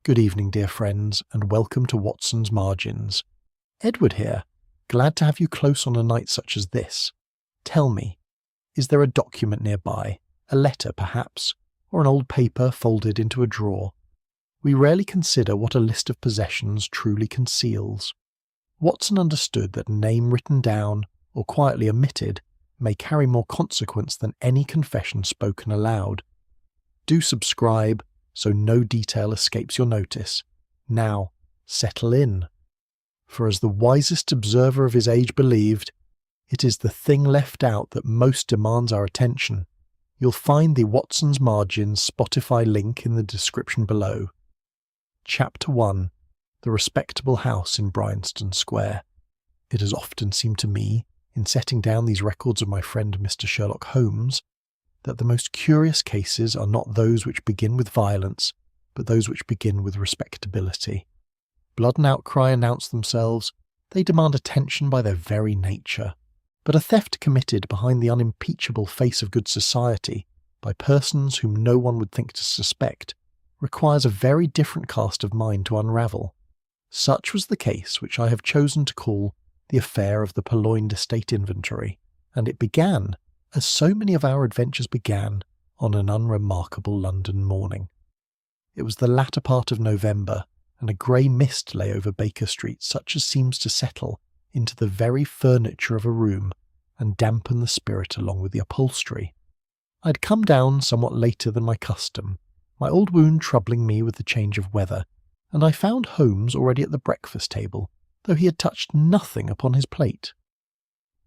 Good evening, dear friends, and welcome to Watson's Margins. Edward here, glad to have you close on a night such as this. Tell me, is there a document nearby, a letter perhaps, or an old paper folded into a drawer? We rarely consider what a list of possessions truly conceals. Watson understood that a name written down, or quietly omitted, may carry more consequence than any confession spoken aloud. Do subscribe, so no detail escapes your notice. Now, settle in. For as the wisest observer of his age believed, it is the thing left out that most demands our attention. You'll find the Watson's Margins Spotify link in the description below. Chapter 1. The Respectable House in Bryanston Square. It has often seemed to me, in setting down these records of my friend Mr. Sherlock Holmes, that the most curious cases are not those which begin with violence, but those which begin with respectability. Blood and outcry announce themselves, they demand attention by their very nature. But a theft committed behind the unimpeachable face of good society, by persons whom no one would think to suspect, requires a very different cast of mind to unravel. Such was the case which I have chosen to call the affair of the Purloined estate inventory, and it began, as so many of our adventures began, on an unremarkable London morning. It was the latter part of November, and a grey mist lay over Baker Street such as seems to settle into the very furniture of a room and dampen the spirit along with the upholstery. I had come down somewhat later than my custom, my old wound troubling me with the change of weather, and I found Holmes already at the breakfast table, though he had touched nothing upon his plate.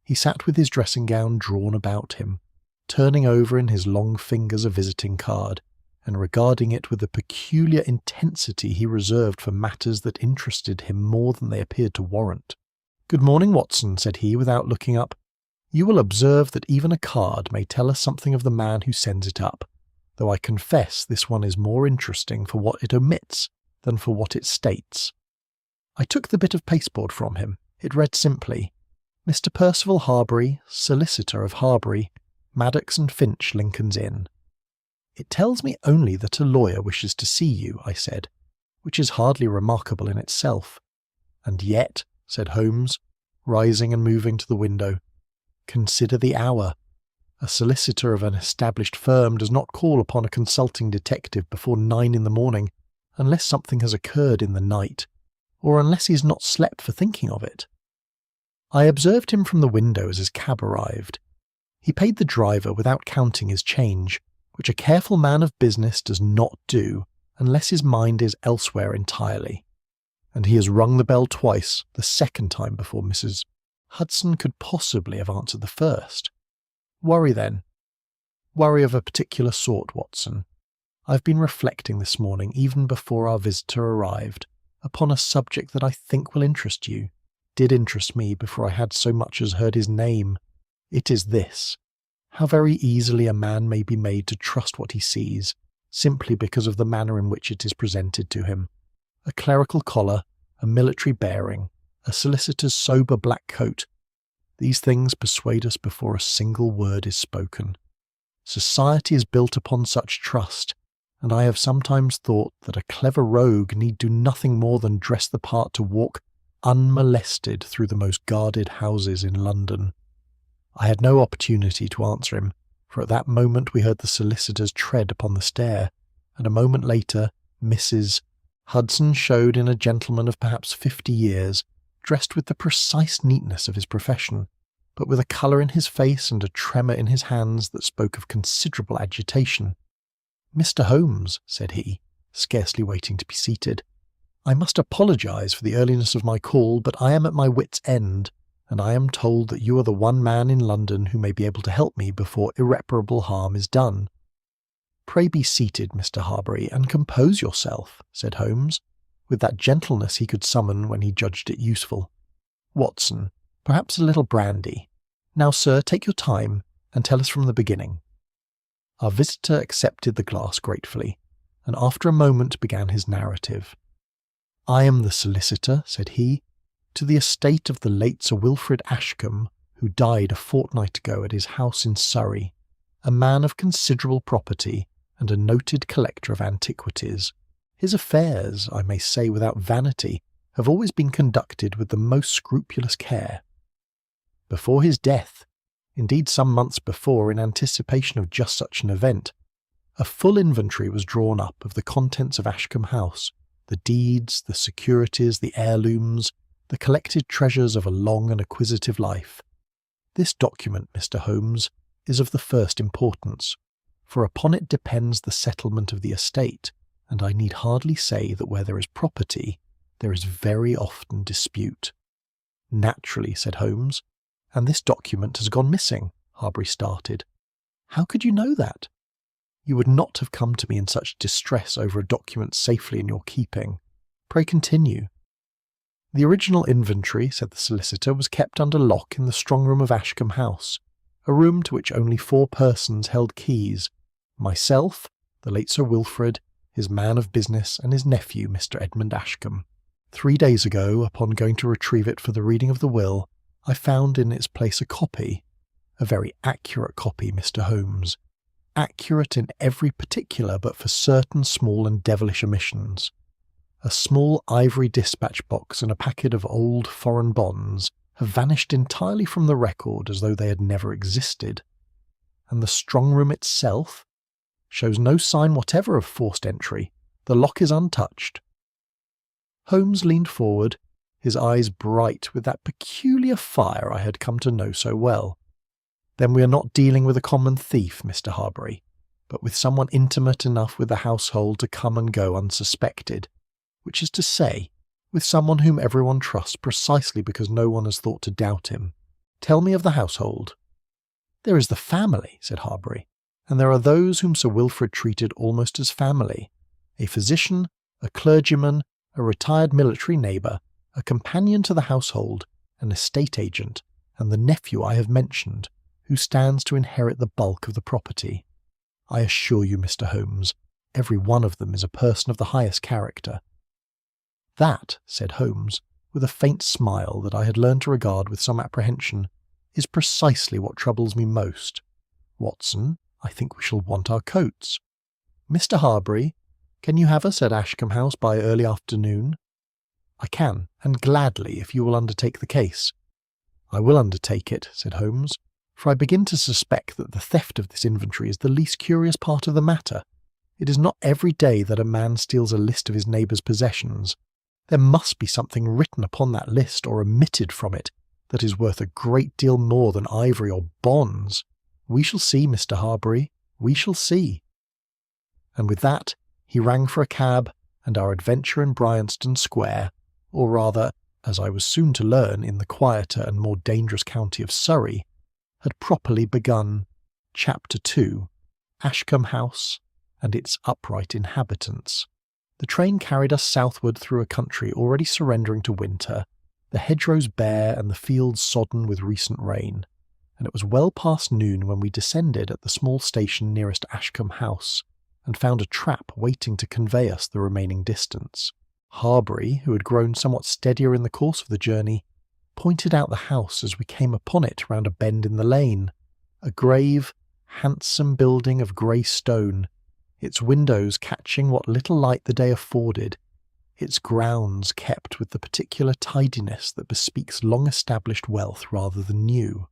He sat with his dressing gown drawn about him, turning over in his long fingers a visiting card, and regarding it with the peculiar intensity he reserved for matters that interested him more than they appeared to warrant. "Good morning, Watson," said he, without looking up. "You will observe that even a card may tell us something of the man who sends it up, though I confess this one is more interesting for what it omits than for what it states." I took the bit of pasteboard from him. It read simply, "Mr. Percival Harbury, solicitor of Harbury, Maddox and Finch, Lincoln's Inn." "It tells me only that a lawyer wishes to see you," I said, "which is hardly remarkable in itself." "And yet," said Holmes, rising and moving to the window, "consider the hour. A solicitor of an established firm does not call upon a consulting detective before 9 in the morning, unless something has occurred in the night, or unless he has not slept for thinking of it." I observed him from the window as his cab arrived. He paid the driver without counting his change, which a careful man of business does not do unless his mind is elsewhere entirely. And he has rung the bell twice, the second time before Mrs. Hudson could possibly have answered the first. Worry then. Worry of a particular sort, Watson. I've been reflecting this morning, even before our visitor arrived, upon a subject that I think will interest you, did interest me before I had so much as heard his name. It is this: how very easily a man may be made to trust what he sees, simply because of the manner in which it is presented to him. A clerical collar, a military bearing, a solicitor's sober black coat. These things persuade us before a single word is spoken. Society is built upon such trust, and I have sometimes thought that a clever rogue need do nothing more than dress the part to walk unmolested through the most guarded houses in London. I had no opportunity to answer him, for at that moment we heard the solicitor's tread upon the stair, and a moment later Mrs. Hudson showed in a gentleman of perhaps 50 years, dressed with the precise neatness of his profession, but with a colour in his face and a tremor in his hands that spoke of considerable agitation. "Mr. Holmes," said he, scarcely waiting to be seated, "I must apologise for the earliness of my call, but I am at my wit's end, and I am told that you are the one man in London who may be able to help me before irreparable harm is done." "Pray be seated, Mr. Harbury, and compose yourself," said Holmes, with that gentleness he could summon when he judged it useful. "Watson, perhaps a little brandy. Now, sir, take your time, and tell us from the beginning." Our visitor accepted the glass gratefully, and after a moment began his narrative. "I am the solicitor," said he, "to the estate of the late Sir Wilfrid Ashcombe, who died a fortnight ago at his house in Surrey, a man of considerable property and a noted collector of antiquities. His affairs, I may say without vanity, have always been conducted with the most scrupulous care. Before his death, indeed some months before, in anticipation of just such an event, a full inventory was drawn up of the contents of Ashcombe House, the deeds, the securities, the heirlooms, the collected treasures of a long and acquisitive life. This document, Mr. Holmes, is of the first importance, for upon it depends the settlement of the estate, and I need hardly say that where there is property, there is very often dispute. Naturally, said Holmes. And this document has gone missing, Harbury started. How could you know that? You would not have come to me in such distress over a document safely in your keeping. Pray continue. The original inventory, said the solicitor, was kept under lock in the strong room of Ashcombe House, a room to which only 4 persons held keys: myself, the late Sir Wilfrid, his man of business, and his nephew, Mr. Edmund Ashcombe. 3 days ago, upon going to retrieve it for the reading of the will, I found in its place a copy, a very accurate copy, Mr. Holmes, accurate in every particular but for certain small and devilish omissions. A small ivory dispatch box and a packet of old foreign bonds have vanished entirely from the record as though they had never existed, and the strong room itself shows no sign whatever of forced entry. The lock is untouched. Holmes leaned forward, his eyes bright with that peculiar fire I had come to know so well. Then we are not dealing with a common thief, Mr. Harbury, but with someone intimate enough with the household to come and go unsuspected, which is to say, with someone whom everyone trusts precisely because no one has thought to doubt him. Tell me of the household. There is the family, said Harbury, and there are those whom Sir Wilfrid treated almost as family: a physician, a clergyman, a retired military neighbour, a companion to the household, an estate agent, and the nephew I have mentioned, who stands to inherit the bulk of the property. I assure you, Mr. Holmes, every one of them is a person of the highest character. That, said Holmes, with a faint smile that I had learned to regard with some apprehension, is precisely what troubles me most. Watson, I think we shall want our coats. Mr. Harbury, can you have us at Ashcombe House by early afternoon? I can, and gladly, if you will undertake the case. I will undertake it, said Holmes, for I begin to suspect that the theft of this inventory is the least curious part of the matter. It is not every day that a man steals a list of his neighbour's possessions. There must be something written upon that list or omitted from it that is worth a great deal more than ivory or bonds. We shall see, Mr. Harbury, we shall see. And with that, he rang for a cab, and our adventure in Bryanston Square, or rather, as I was soon to learn, in the quieter and more dangerous county of Surrey, had properly begun. Chapter 2: Ashcombe House and its upright inhabitants. The train carried us southward through a country already surrendering to winter, the hedgerows bare and the fields sodden with recent rain, and it was well past noon when we descended at the small station nearest Ashcombe House, and found a trap waiting to convey us the remaining distance. Harbury, who had grown somewhat steadier in the course of the journey, pointed out the house as we came upon it round a bend in the lane, a grave, handsome building of grey stone, its windows catching what little light the day afforded, its grounds kept with the particular tidiness that bespeaks long-established wealth rather than new.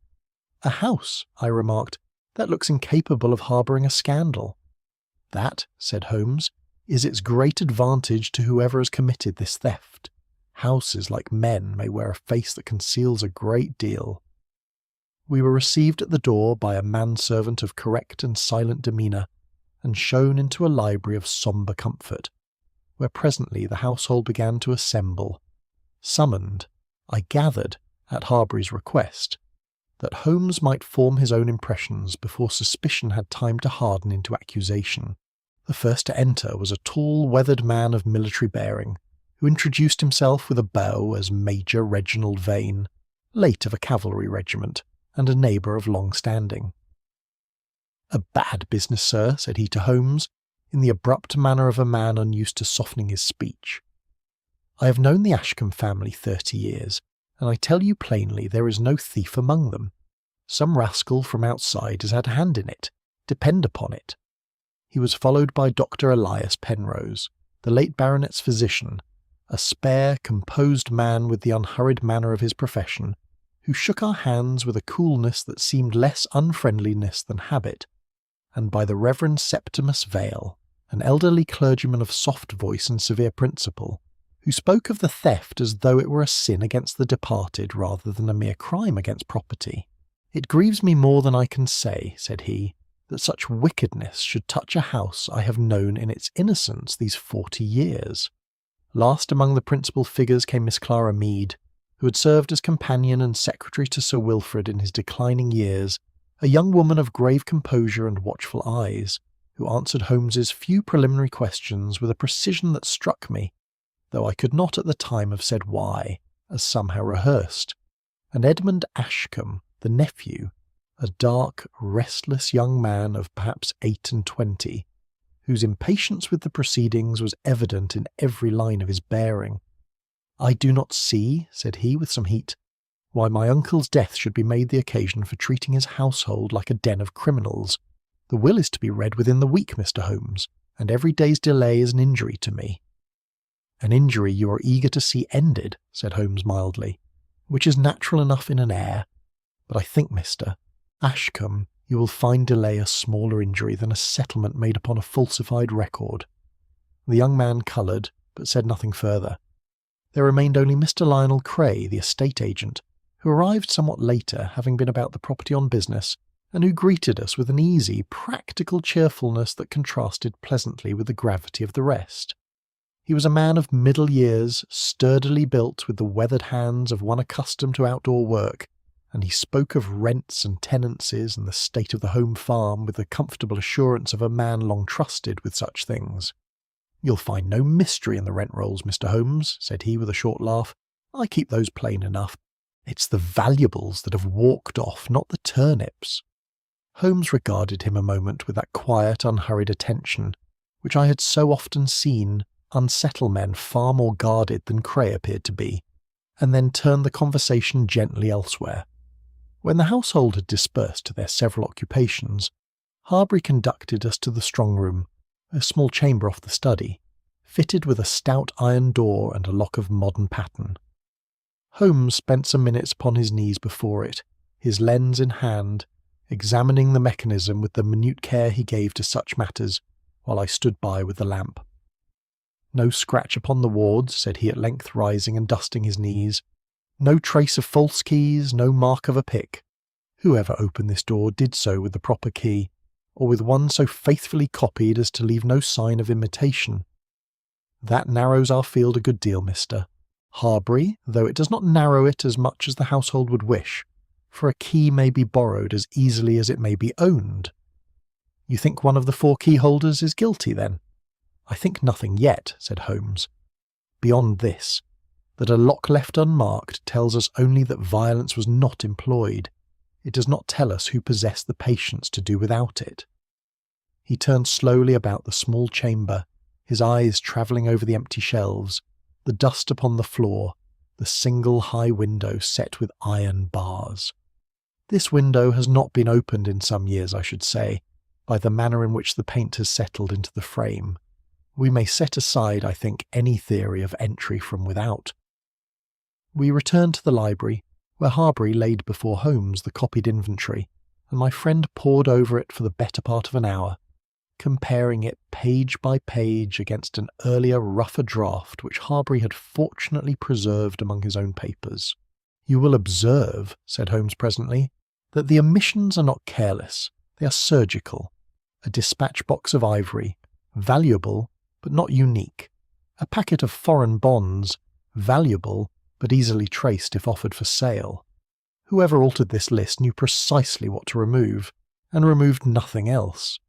A house, I remarked, that looks incapable of harbouring a scandal. That, said Holmes, is its great advantage to whoever has committed this theft. Houses, like men, may wear a face that conceals a great deal. We were received at the door by a manservant of correct and silent demeanour, and shown into a library of sombre comfort, where presently the household began to assemble, summoned, I gathered, at Harbury's request, that Holmes might form his own impressions before suspicion had time to harden into accusation. The first to enter was a tall, weathered man of military bearing, who introduced himself with a bow as Major Reginald Vane, late of a cavalry regiment, and a neighbour of long standing. "A bad business, sir," said he to Holmes, in the abrupt manner of a man unused to softening his speech. "I have known the Ashcombe family 30 years, and I tell you plainly there is no thief among them. Some rascal from outside has had a hand in it, depend upon it." He was followed by Dr. Elias Penrose, the late baronet's physician, a spare, composed man with the unhurried manner of his profession, who shook our hands with a coolness that seemed less unfriendliness than habit, and by the Reverend Septimus Vale, an elderly clergyman of soft voice and severe principle, who spoke of the theft as though it were a sin against the departed rather than a mere crime against property. "It grieves me more than I can say," said he, "that such wickedness should touch a house I have known in its innocence these 40 years. Last among the principal figures came Miss Clara Mead, who had served as companion and secretary to Sir Wilfrid in his declining years, a young woman of grave composure and watchful eyes, who answered Holmes's few preliminary questions with a precision that struck me, though I could not at the time have said why, as somehow rehearsed, and Edmund Ashcombe, the nephew, a dark, restless young man of perhaps 28, whose impatience with the proceedings was evident in every line of his bearing. "I do not see," said he with some heat, "why my uncle's death should be made the occasion for treating his household like a den of criminals. The will is to be read within the week, Mr. Holmes, and every day's delay is an injury to me." "An injury you are eager to see ended," said Holmes mildly, "which is natural enough in an heir. But I think, Mr. Ashcombe, you will find delay a smaller injury than a settlement made upon a falsified record." The young man coloured, but said nothing further. There remained only Mr. Lionel Cray, the estate agent, who arrived somewhat later, having been about the property on business, and who greeted us with an easy, practical cheerfulness that contrasted pleasantly with the gravity of the rest. He was a man of middle years, sturdily built with the weathered hands of one accustomed to outdoor work, and he spoke of rents and tenancies and the state of the home farm with the comfortable assurance of a man long trusted with such things. "You'll find no mystery in the rent rolls, Mr. Holmes," said he with a short laugh. "I keep those plain enough. It's the valuables that have walked off, not the turnips." Holmes regarded him a moment with that quiet, unhurried attention, which I had so often seen unsettle men far more guarded than Cray appeared to be, and then turned the conversation gently elsewhere. When the household had dispersed to their several occupations, Harbury conducted us to the strong room, a small chamber off the study, fitted with a stout iron door and a lock of modern pattern. Holmes spent some minutes upon his knees before it, his lens in hand, examining the mechanism with the minute care he gave to such matters, while I stood by with the lamp. "No scratch upon the wards," said he at length, rising and dusting his knees. "No trace of false keys, no mark of a pick. Whoever opened this door did so with the proper key, or with one so faithfully copied as to leave no sign of imitation. That narrows our field a good deal, Mr. Harbury, though it does not narrow it as much as the household would wish, for a key may be borrowed as easily as it may be owned." "You think one of the 4 key-holders is guilty, then?" "I think nothing yet," said Holmes. "Beyond this, that a lock left unmarked tells us only that violence was not employed. It does not tell us who possessed the patience to do without it." He turned slowly about the small chamber, his eyes travelling over the empty shelves, the dust upon the floor, the single high window set with iron bars. "This window has not been opened in some years, I should say, by the manner in which the paint has settled into the frame. We may set aside, I think, any theory of entry from without." We returned to the library, where Harbury laid before Holmes the copied inventory, and my friend pored over it for the better part of an hour, comparing it page by page against an earlier, rougher draft which Harbury had fortunately preserved among his own papers. "You will observe," said Holmes presently, "that the omissions are not careless, they are surgical. A dispatch box of ivory, valuable but not unique. A packet of foreign bonds, valuable but easily traced if offered for sale. Whoever altered this list knew precisely what to remove, and removed nothing else.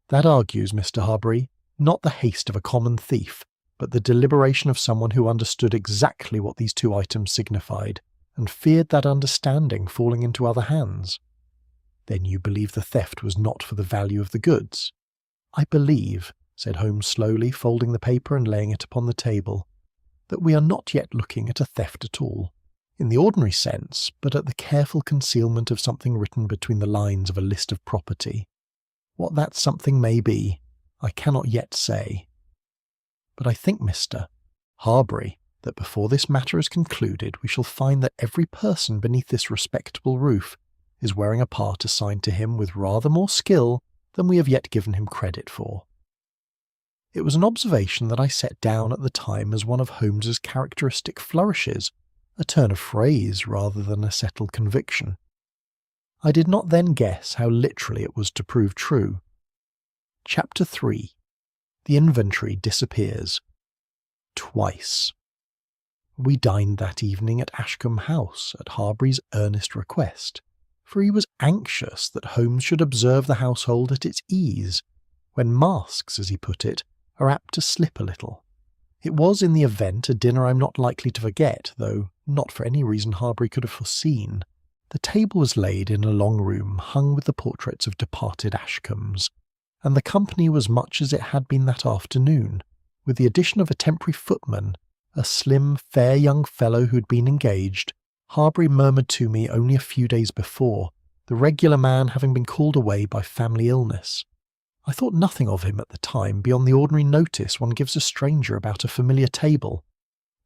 That argues, Mr. Harbury, not the haste of a common thief, but the deliberation of someone who understood exactly what these 2 items signified, and feared that understanding falling into other hands." "Then you believe the theft was not for the value of the goods?" "I believe," said Holmes slowly, folding the paper and laying it upon the table, "that we are not yet looking at a theft at all, in the ordinary sense, but at the careful concealment of something written between the lines of a list of property. What that something may be, I cannot yet say." But I think, Mr. Harbury, that before this matter is concluded we shall find that every person beneath this respectable roof is wearing a part assigned to him with rather more skill than we have yet given him credit for." It was an observation that I set down at the time as one of Holmes's characteristic flourishes, a turn of phrase rather than a settled conviction. I did not then guess how literally it was to prove true. Chapter 3. The inventory disappears. Twice. We dined that evening at Ashcombe House at Harbury's earnest request, for he was anxious that Holmes should observe the household at its ease, when masks, as he put it, are apt to slip a little. It was in the event a dinner I'm not likely to forget, though not for any reason Harbury could have foreseen. The table was laid in a long room hung with the portraits of departed Ashcombes, and the company was much as it had been that afternoon, with the addition of a temporary footman, a slim, fair young fellow who had been engaged, Harbury murmured to me only a few days before, the regular man having been called away by family illness. I thought nothing of him at the time beyond the ordinary notice one gives a stranger about a familiar table.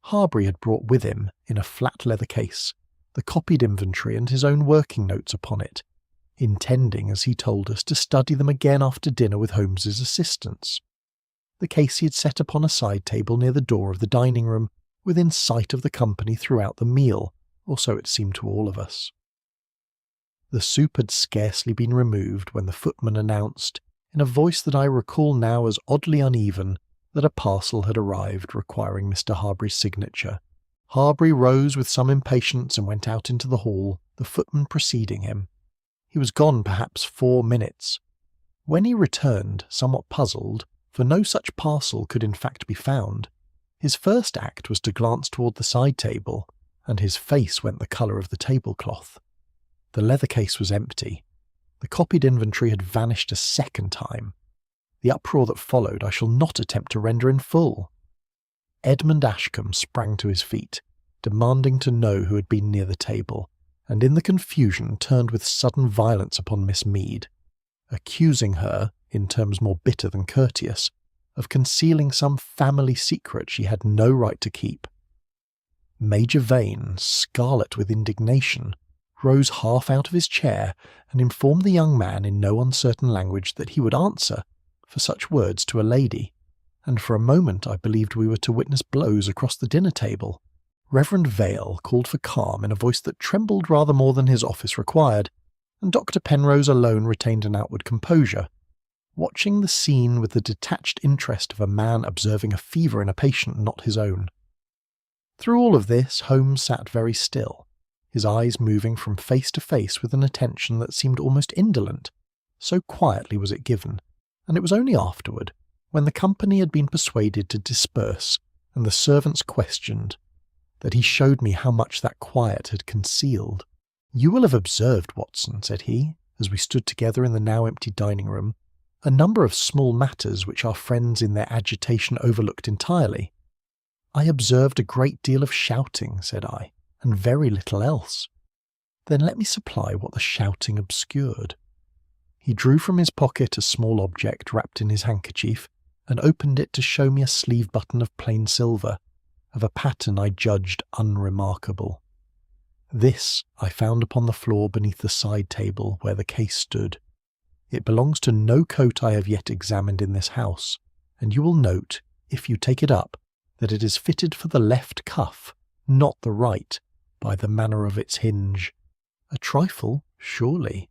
Harbury had brought with him, in a flat leather case, the copied inventory and his own working notes upon it, intending, as he told us, to study them again after dinner with Holmes's assistance. The case he had set upon a side table near the door of the dining-room, within sight of the company throughout the meal, or so it seemed to all of us. The soup had scarcely been removed when the footman announced, in a voice that I recall now as oddly uneven, that a parcel had arrived requiring Mr. Harbury's signature. Harbury rose with some impatience and went out into the hall, the footman preceding him. He was gone perhaps 4 minutes. When he returned, somewhat puzzled, for no such parcel could in fact be found, his first act was to glance toward the side table, and his face went the colour of the tablecloth. The leather case was empty. The copied inventory had vanished a second time. The uproar that followed I shall not attempt to render in full. Edmund Ashcombe sprang to his feet, demanding to know who had been near the table, and in the confusion turned with sudden violence upon Miss Mead, accusing her, in terms more bitter than courteous, of concealing some family secret she had no right to keep. Major Vane, scarlet with indignation, rose half out of his chair and informed the young man in no uncertain language that he would answer for such words to a lady, and for a moment I believed we were to witness blows across the dinner table. Reverend Vale called for calm in a voice that trembled rather more than his office required, and Dr. Penrose alone retained an outward composure, watching the scene with the detached interest of a man observing a fever in a patient not his own. Through all of this, Holmes sat very still, his eyes moving from face to face with an attention that seemed almost indolent, so quietly was it given, and it was only afterward, when the company had been persuaded to disperse and the servants questioned, that he showed me how much that quiet had concealed. "You will have observed, Watson," said he, as we stood together in the now empty dining-room, "a number of small matters which our friends in their agitation overlooked entirely." "I observed a great deal of shouting," said I, "and very little else." "Then let me supply what the shouting obscured." He drew from his pocket a small object wrapped in his handkerchief, and opened it to show me a sleeve button of plain silver, of a pattern I judged unremarkable. This I found upon the floor beneath the side table where the case stood. It belongs to no coat I have yet examined in this house, and you will note, if you take it up, that it is fitted for the left cuff, not the right, by the manner of its hinge. A trifle, surely.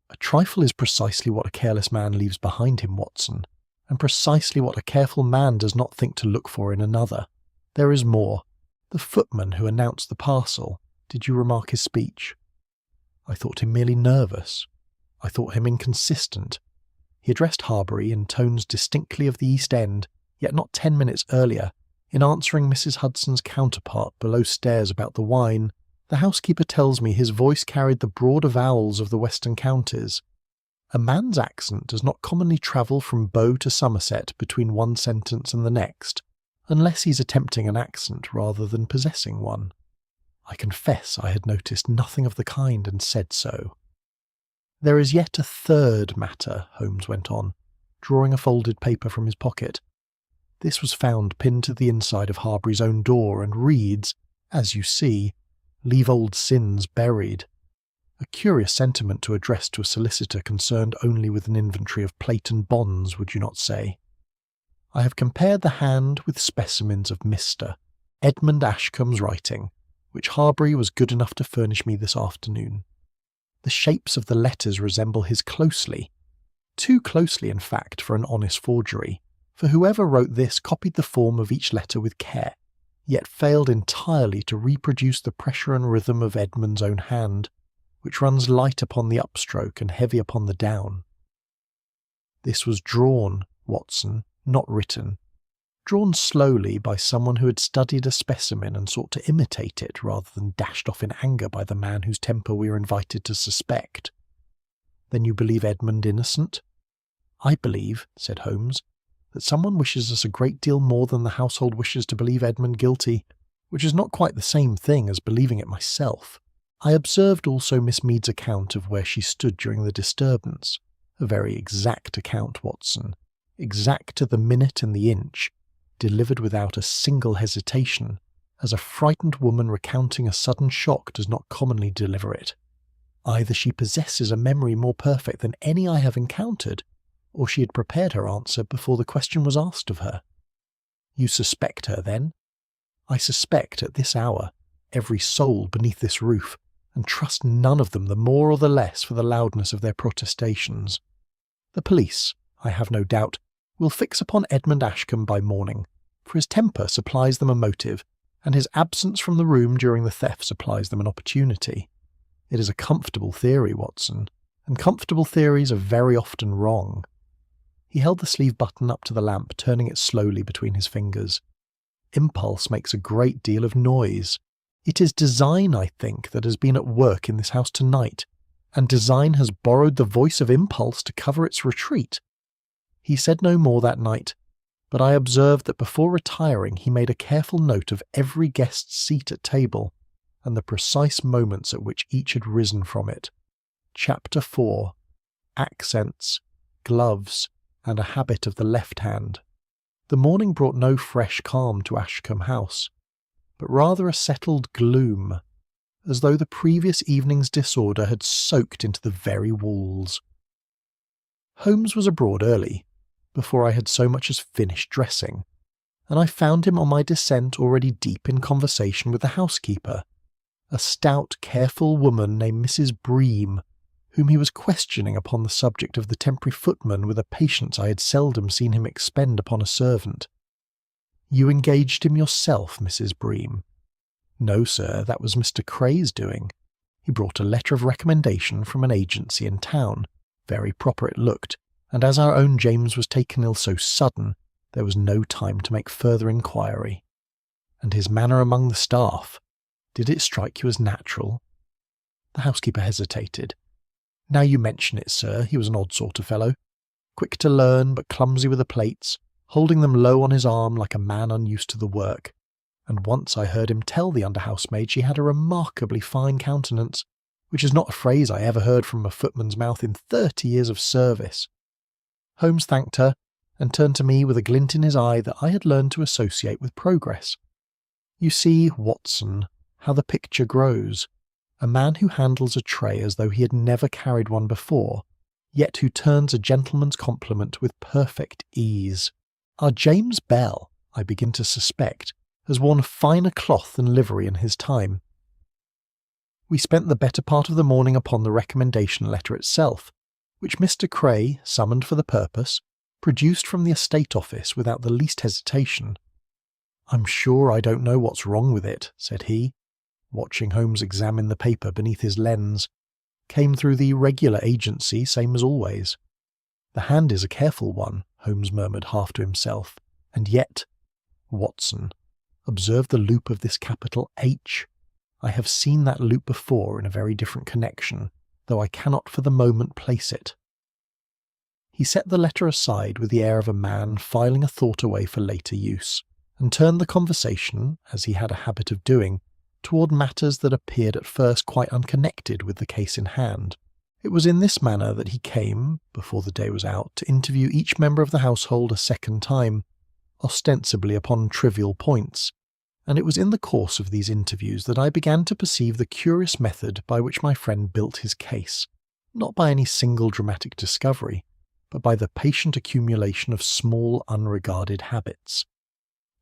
A trifle is precisely what a careless man leaves behind him, Watson, and precisely what a careful man does not think to look for in another. There is more. The footman who announced the parcel, did you remark his speech? I thought him merely nervous. I thought him inconsistent. He addressed Harbury in tones distinctly of the East End, yet not 10 minutes earlier, in answering Mrs. Hudson's counterpart below stairs about the wine. The housekeeper tells me his voice carried the broader vowels of the western counties. A man's accent does not commonly travel from Bow to Somerset between one sentence and the next, unless he's attempting an accent rather than possessing one. I confess I had noticed nothing of the kind and said so. "There is yet a third matter," Holmes went on, drawing a folded paper from his pocket. This was found pinned to the inside of Harbury's own door and reads, as you see, "Leave old sins buried." A curious sentiment to address to a solicitor concerned only with an inventory of plate and bonds, would you not say? I have compared the hand with specimens of Mr. Edmund Ashcombe's writing, which Harbury was good enough to furnish me this afternoon. The shapes of the letters resemble his closely, too closely in fact for an honest forgery, for whoever wrote this copied the form of each letter with care, yet failed entirely to reproduce the pressure and rhythm of Edmund's own hand, which runs light upon the upstroke and heavy upon the down. This was drawn, Watson, not written. Drawn slowly by someone who had studied a specimen and sought to imitate it rather than dashed off in anger by the man whose temper we are invited to suspect. Then you believe Edmund innocent? I believe, said Holmes, that someone wishes us a great deal more than the household wishes to believe Edmund guilty, which is not quite the same thing as believing it myself. I observed also Miss Mead's account of where she stood during the disturbance. A very exact account, Watson. Exact to the minute and the inch, delivered without a single hesitation, as a frightened woman recounting a sudden shock does not commonly deliver it. Either she possesses a memory more perfect than any I have encountered, or she had prepared her answer before the question was asked of her. You suspect her, then? I suspect, at this hour, every soul beneath this roof, and trust none of them the more or the less for the loudness of their protestations. The police, I have no doubt, will fix upon Edmund Ashcombe by morning, for his temper supplies them a motive, and his absence from the room during the theft supplies them an opportunity. It is a comfortable theory, Watson, and comfortable theories are very often wrong. He held the sleeve button up to the lamp, turning it slowly between his fingers. Impulse makes a great deal of noise. It is design, I think, that has been at work in this house tonight, and design has borrowed the voice of impulse to cover its retreat. He said no more that night, but I observed that before retiring he made a careful note of every guest's seat at table, and the precise moments at which each had risen from it. Chapter 4. Accents, Gloves, and a Habit of the Left Hand. The morning brought no fresh calm to Ashcombe House, but rather a settled gloom, as though the previous evening's disorder had soaked into the very walls. Holmes was abroad early, before I had so much as finished dressing, and I found him on my descent already deep in conversation with the housekeeper, a stout, careful woman named Mrs. Bream, whom he was questioning upon the subject of the temporary footman with a patience I had seldom seen him expend upon a servant. You engaged him yourself, Mrs. Bream? No, sir, that was Mr. Cray's doing. He brought a letter of recommendation from an agency in town. Very proper it looked, and as our own James was taken ill so sudden, there was no time to make further inquiry. And his manner among the staff, did it strike you as natural? The housekeeper hesitated. Now you mention it, sir, he was an odd sort of fellow, quick to learn but clumsy with the plates, holding them low on his arm like a man unused to the work, and once I heard him tell the under-housemaid she had a remarkably fine countenance, which is not a phrase I ever heard from a footman's mouth in 30 years of service. Holmes thanked her, and turned to me with a glint in his eye that I had learned to associate with progress. You see, Watson, how the picture grows. A man who handles a tray as though he had never carried one before, yet who turns a gentleman's compliment with perfect ease. Our James Bell, I begin to suspect, has worn finer cloth than livery in his time. We spent the better part of the morning upon the recommendation letter itself, which Mr. Cray, summoned for the purpose, produced from the estate office without the least hesitation. I'm sure I don't know what's wrong with it, said he, watching Holmes examine the paper beneath his lens. Came through the regular agency, same as always. The hand is a careful one, Holmes murmured half to himself, and yet, Watson, observe the loop of this capital H. I have seen that loop before in a very different connection, though I cannot for the moment place it. He set the letter aside with the air of a man filing a thought away for later use, and turned the conversation, as he had a habit of doing, toward matters that appeared at first quite unconnected with the case in hand. It was in this manner that he came, before the day was out, to interview each member of the household a second time, ostensibly upon trivial points, and it was in the course of these interviews that I began to perceive the curious method by which my friend built his case, not by any single dramatic discovery, but by the patient accumulation of small unregarded habits.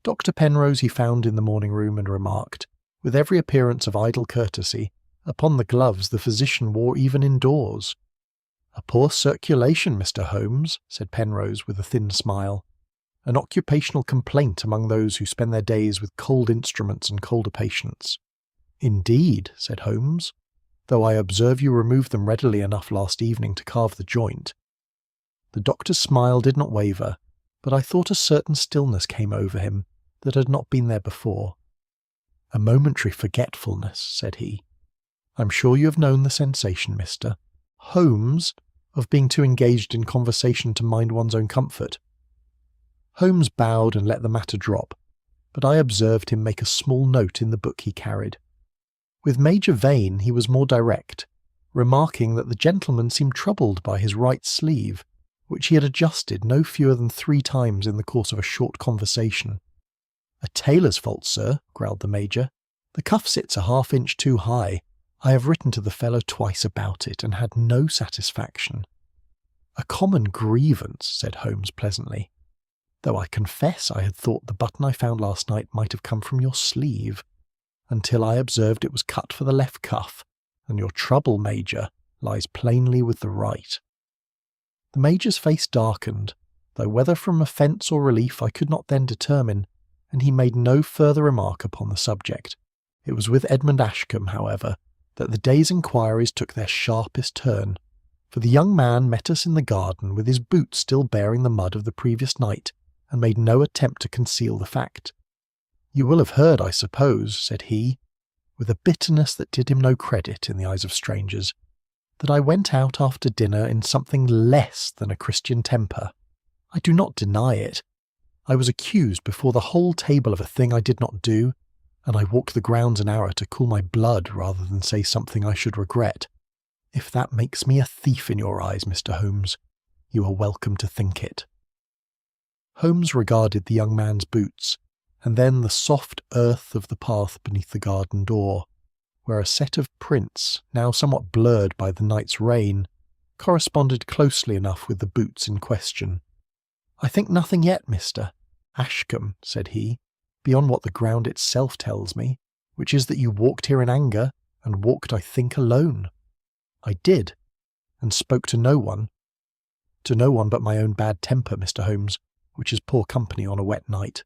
Dr. Penrose he found in the morning room and remarked, with every appearance of idle courtesy, upon the gloves the physician wore even indoors. "A poor circulation, Mr. Holmes," said Penrose with a thin smile. "An occupational complaint among those who spend their days with cold instruments and colder patients." "Indeed," said Holmes, "though I observe you removed them readily enough last evening to carve the joint." The doctor's smile did not waver, but I thought a certain stillness came over him that had not been there before. "A momentary forgetfulness," said he. "I'm sure you have known the sensation, Mr. Holmes, of being too engaged in conversation to mind one's own comfort." Holmes bowed and let the matter drop, but I observed him make a small note in the book he carried. With Major Vane he was more direct, remarking that the gentleman seemed troubled by his right sleeve, which he had adjusted no fewer than 3 times in the course of a short conversation. "A tailor's fault, sir," growled the Major. "The cuff sits a half-inch too high. I have written to the fellow twice about it, and had no satisfaction." "A common grievance," said Holmes pleasantly, "though I confess I had thought the button I found last night might have come from your sleeve, until I observed it was cut for the left cuff, and your trouble, Major, lies plainly with the right." The Major's face darkened, though whether from offence or relief I could not then determine, and he made no further remark upon the subject. It was with Edmund Ashcombe, however, that the day's inquiries took their sharpest turn, for the young man met us in the garden with his boots still bearing the mud of the previous night, and made no attempt to conceal the fact. "You will have heard, I suppose," said he, with a bitterness that did him no credit in the eyes of strangers, "that I went out after dinner in something less than a Christian temper. I do not deny it. I was accused before the whole table of a thing I did not do, and I walked the grounds an hour to cool my blood rather than say something I should regret. If that makes me a thief in your eyes, Mr. Holmes, you are welcome to think it." Holmes regarded the young man's boots, and then the soft earth of the path beneath the garden door, where a set of prints, now somewhat blurred by the night's rain, corresponded closely enough with the boots in question. "I think nothing yet, Mr. Ashcombe," said he, "beyond what the ground itself tells me, which is that you walked here in anger, and walked, I think, alone." "I did, and spoke to no one. To no one but my own bad temper, Mr. Holmes, which is poor company on a wet night."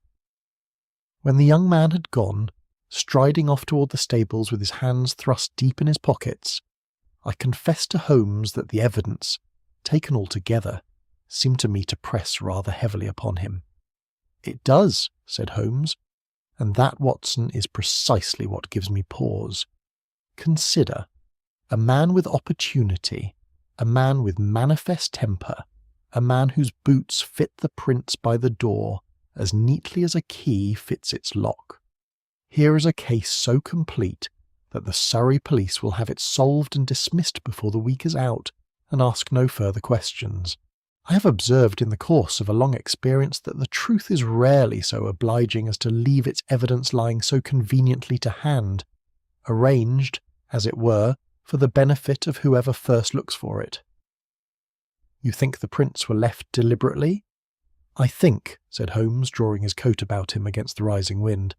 When the young man had gone, striding off toward the stables with his hands thrust deep in his pockets, I confessed to Holmes that the evidence, taken altogether, seemed to me to press rather heavily upon him. "It does," said Holmes, "and that, Watson, is precisely what gives me pause. Consider, a man with opportunity, a man with manifest temper, a man whose boots fit the prints by the door as neatly as a key fits its lock. Here is a case so complete that the Surrey police will have it solved and dismissed before the week is out, and ask no further questions. I have observed in the course of a long experience that the truth is rarely so obliging as to leave its evidence lying so conveniently to hand, arranged, as it were, for the benefit of whoever first looks for it." "You think the prints were left deliberately?" "I think," said Holmes, drawing his coat about him against the rising wind,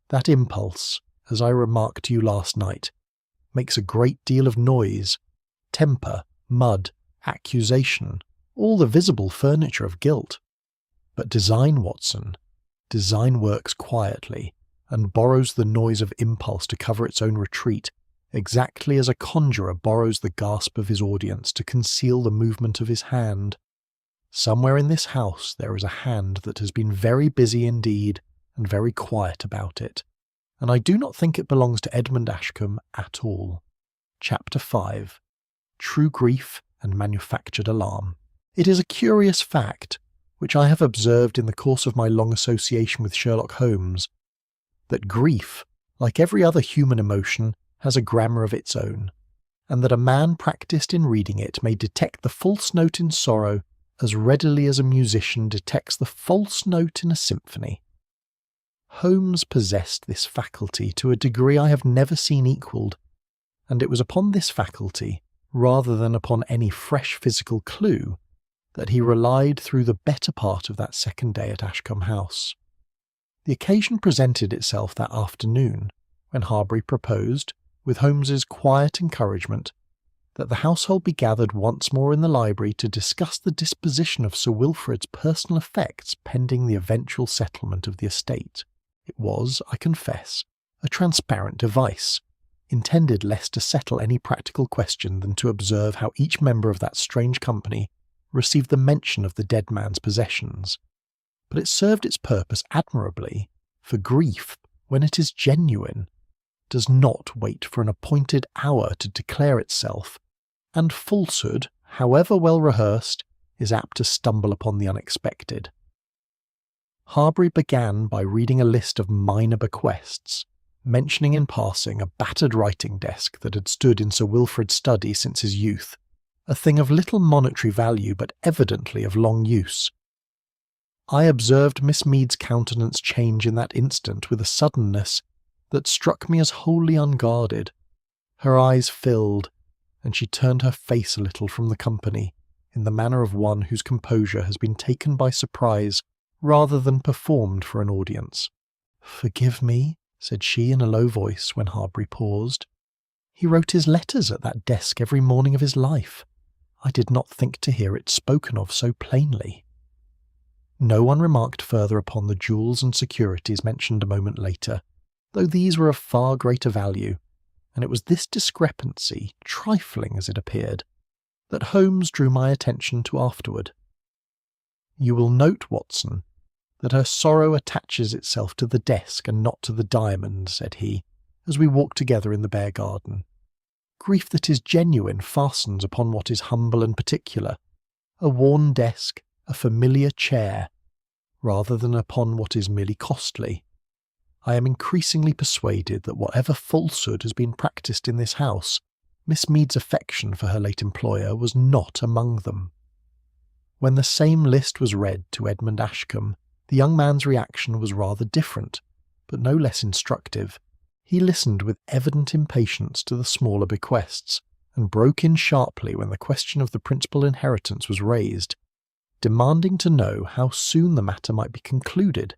"that impulse, as I remarked to you last night, makes a great deal of noise. Temper, mud, accusation, all the visible furniture of guilt. But design, Watson, design works quietly, and borrows the noise of impulse to cover its own retreat, exactly as a conjurer borrows the gasp of his audience to conceal the movement of his hand. Somewhere in this house there is a hand that has been very busy indeed, and very quiet about it, and I do not think it belongs to Edmund Ashcombe at all." Chapter 5. True Grief and Manufactured Alarm. It is a curious fact, which I have observed in the course of my long association with Sherlock Holmes, that grief, like every other human emotion, has a grammar of its own, and that a man practised in reading it may detect the false note in sorrow as readily as a musician detects the false note in a symphony. Holmes possessed this faculty to a degree I have never seen equalled, and it was upon this faculty, rather than upon any fresh physical clue, that he relied through the better part of that second day at Ashcombe House. The occasion presented itself that afternoon, when Harbury proposed, with Holmes's quiet encouragement, that the household be gathered once more in the library to discuss the disposition of Sir Wilfrid's personal effects pending the eventual settlement of the estate. It was, I confess, a transparent device, intended less to settle any practical question than to observe how each member of that strange company received the mention of the dead man's possessions. But it served its purpose admirably, for grief, when it is genuine, does not wait for an appointed hour to declare itself, and falsehood, however well rehearsed, is apt to stumble upon the unexpected. Harbury began by reading a list of minor bequests, mentioning in passing a battered writing desk that had stood in Sir Wilfrid's study since his youth, a thing of little monetary value but evidently of long use. I observed Miss Mead's countenance change in that instant with a suddenness that struck me as wholly unguarded. Her eyes filled, and she turned her face a little from the company, in the manner of one whose composure has been taken by surprise rather than performed for an audience. "Forgive me," said she in a low voice when Harbury paused. "He wrote his letters at that desk every morning of his life. I did not think to hear it spoken of so plainly." No one remarked further upon the jewels and securities mentioned a moment later, though these were of far greater value, and it was this discrepancy, trifling as it appeared, that Holmes drew my attention to afterward. "You will note, Watson, that her sorrow attaches itself to the desk and not to the diamond," said he, as we walked together in the Bear Garden. "Grief that is genuine fastens upon what is humble and particular, a worn desk, a familiar chair, rather than upon what is merely costly. I am increasingly persuaded that whatever falsehood has been practised in this house, Miss Mead's affection for her late employer was not among them." When the same list was read to Edmund Ashcombe, the young man's reaction was rather different, but no less instructive. He listened with evident impatience to the smaller bequests, and broke in sharply when the question of the principal inheritance was raised, demanding to know how soon the matter might be concluded.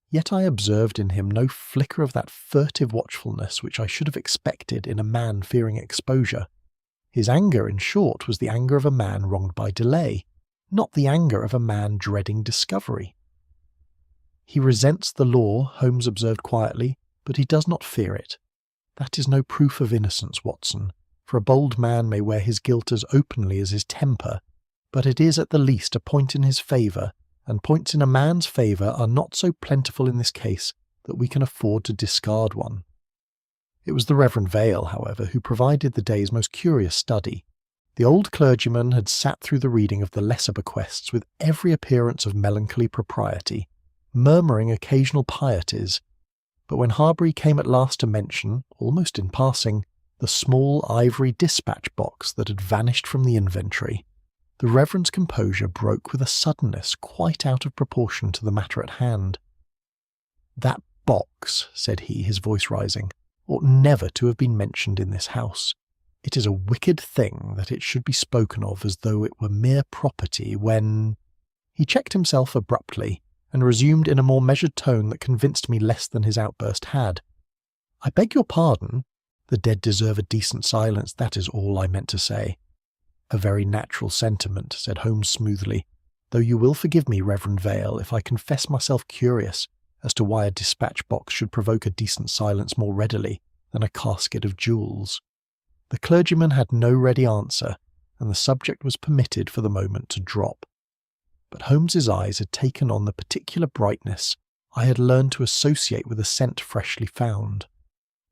Yet I observed in him no flicker of that furtive watchfulness which I should have expected in a man fearing exposure. His anger, in short, was the anger of a man wronged by delay, not the anger of a man dreading discovery. "He resents the law," Holmes observed quietly, "but he does not fear it. That is no proof of innocence, Watson, for a bold man may wear his guilt as openly as his temper, but it is at the least a point in his favour, and points in a man's favour are not so plentiful in this case that we can afford to discard one." It was the Reverend Vale, however, who provided the day's most curious study. The old clergyman had sat through the reading of the lesser bequests with every appearance of melancholy propriety, murmuring occasional pieties, but when Harbury came at last to mention, almost in passing, the small ivory dispatch box that had vanished from the inventory, the Reverend's composure broke with a suddenness quite out of proportion to the matter at hand. "That box," said he, his voice rising, "ought never to have been mentioned in this house. It is a wicked thing that it should be spoken of as though it were mere property when—" He checked himself abruptly, and resumed in a more measured tone that convinced me less than his outburst had. "I beg your pardon. The dead deserve a decent silence, that is all I meant to say." "A very natural sentiment," said Holmes smoothly, "though you will forgive me, Reverend Vale, if I confess myself curious as to why a dispatch box should provoke a decent silence more readily than a casket of jewels." The clergyman had no ready answer, and the subject was permitted for the moment to drop. But Holmes's eyes had taken on the particular brightness I had learned to associate with a scent freshly found.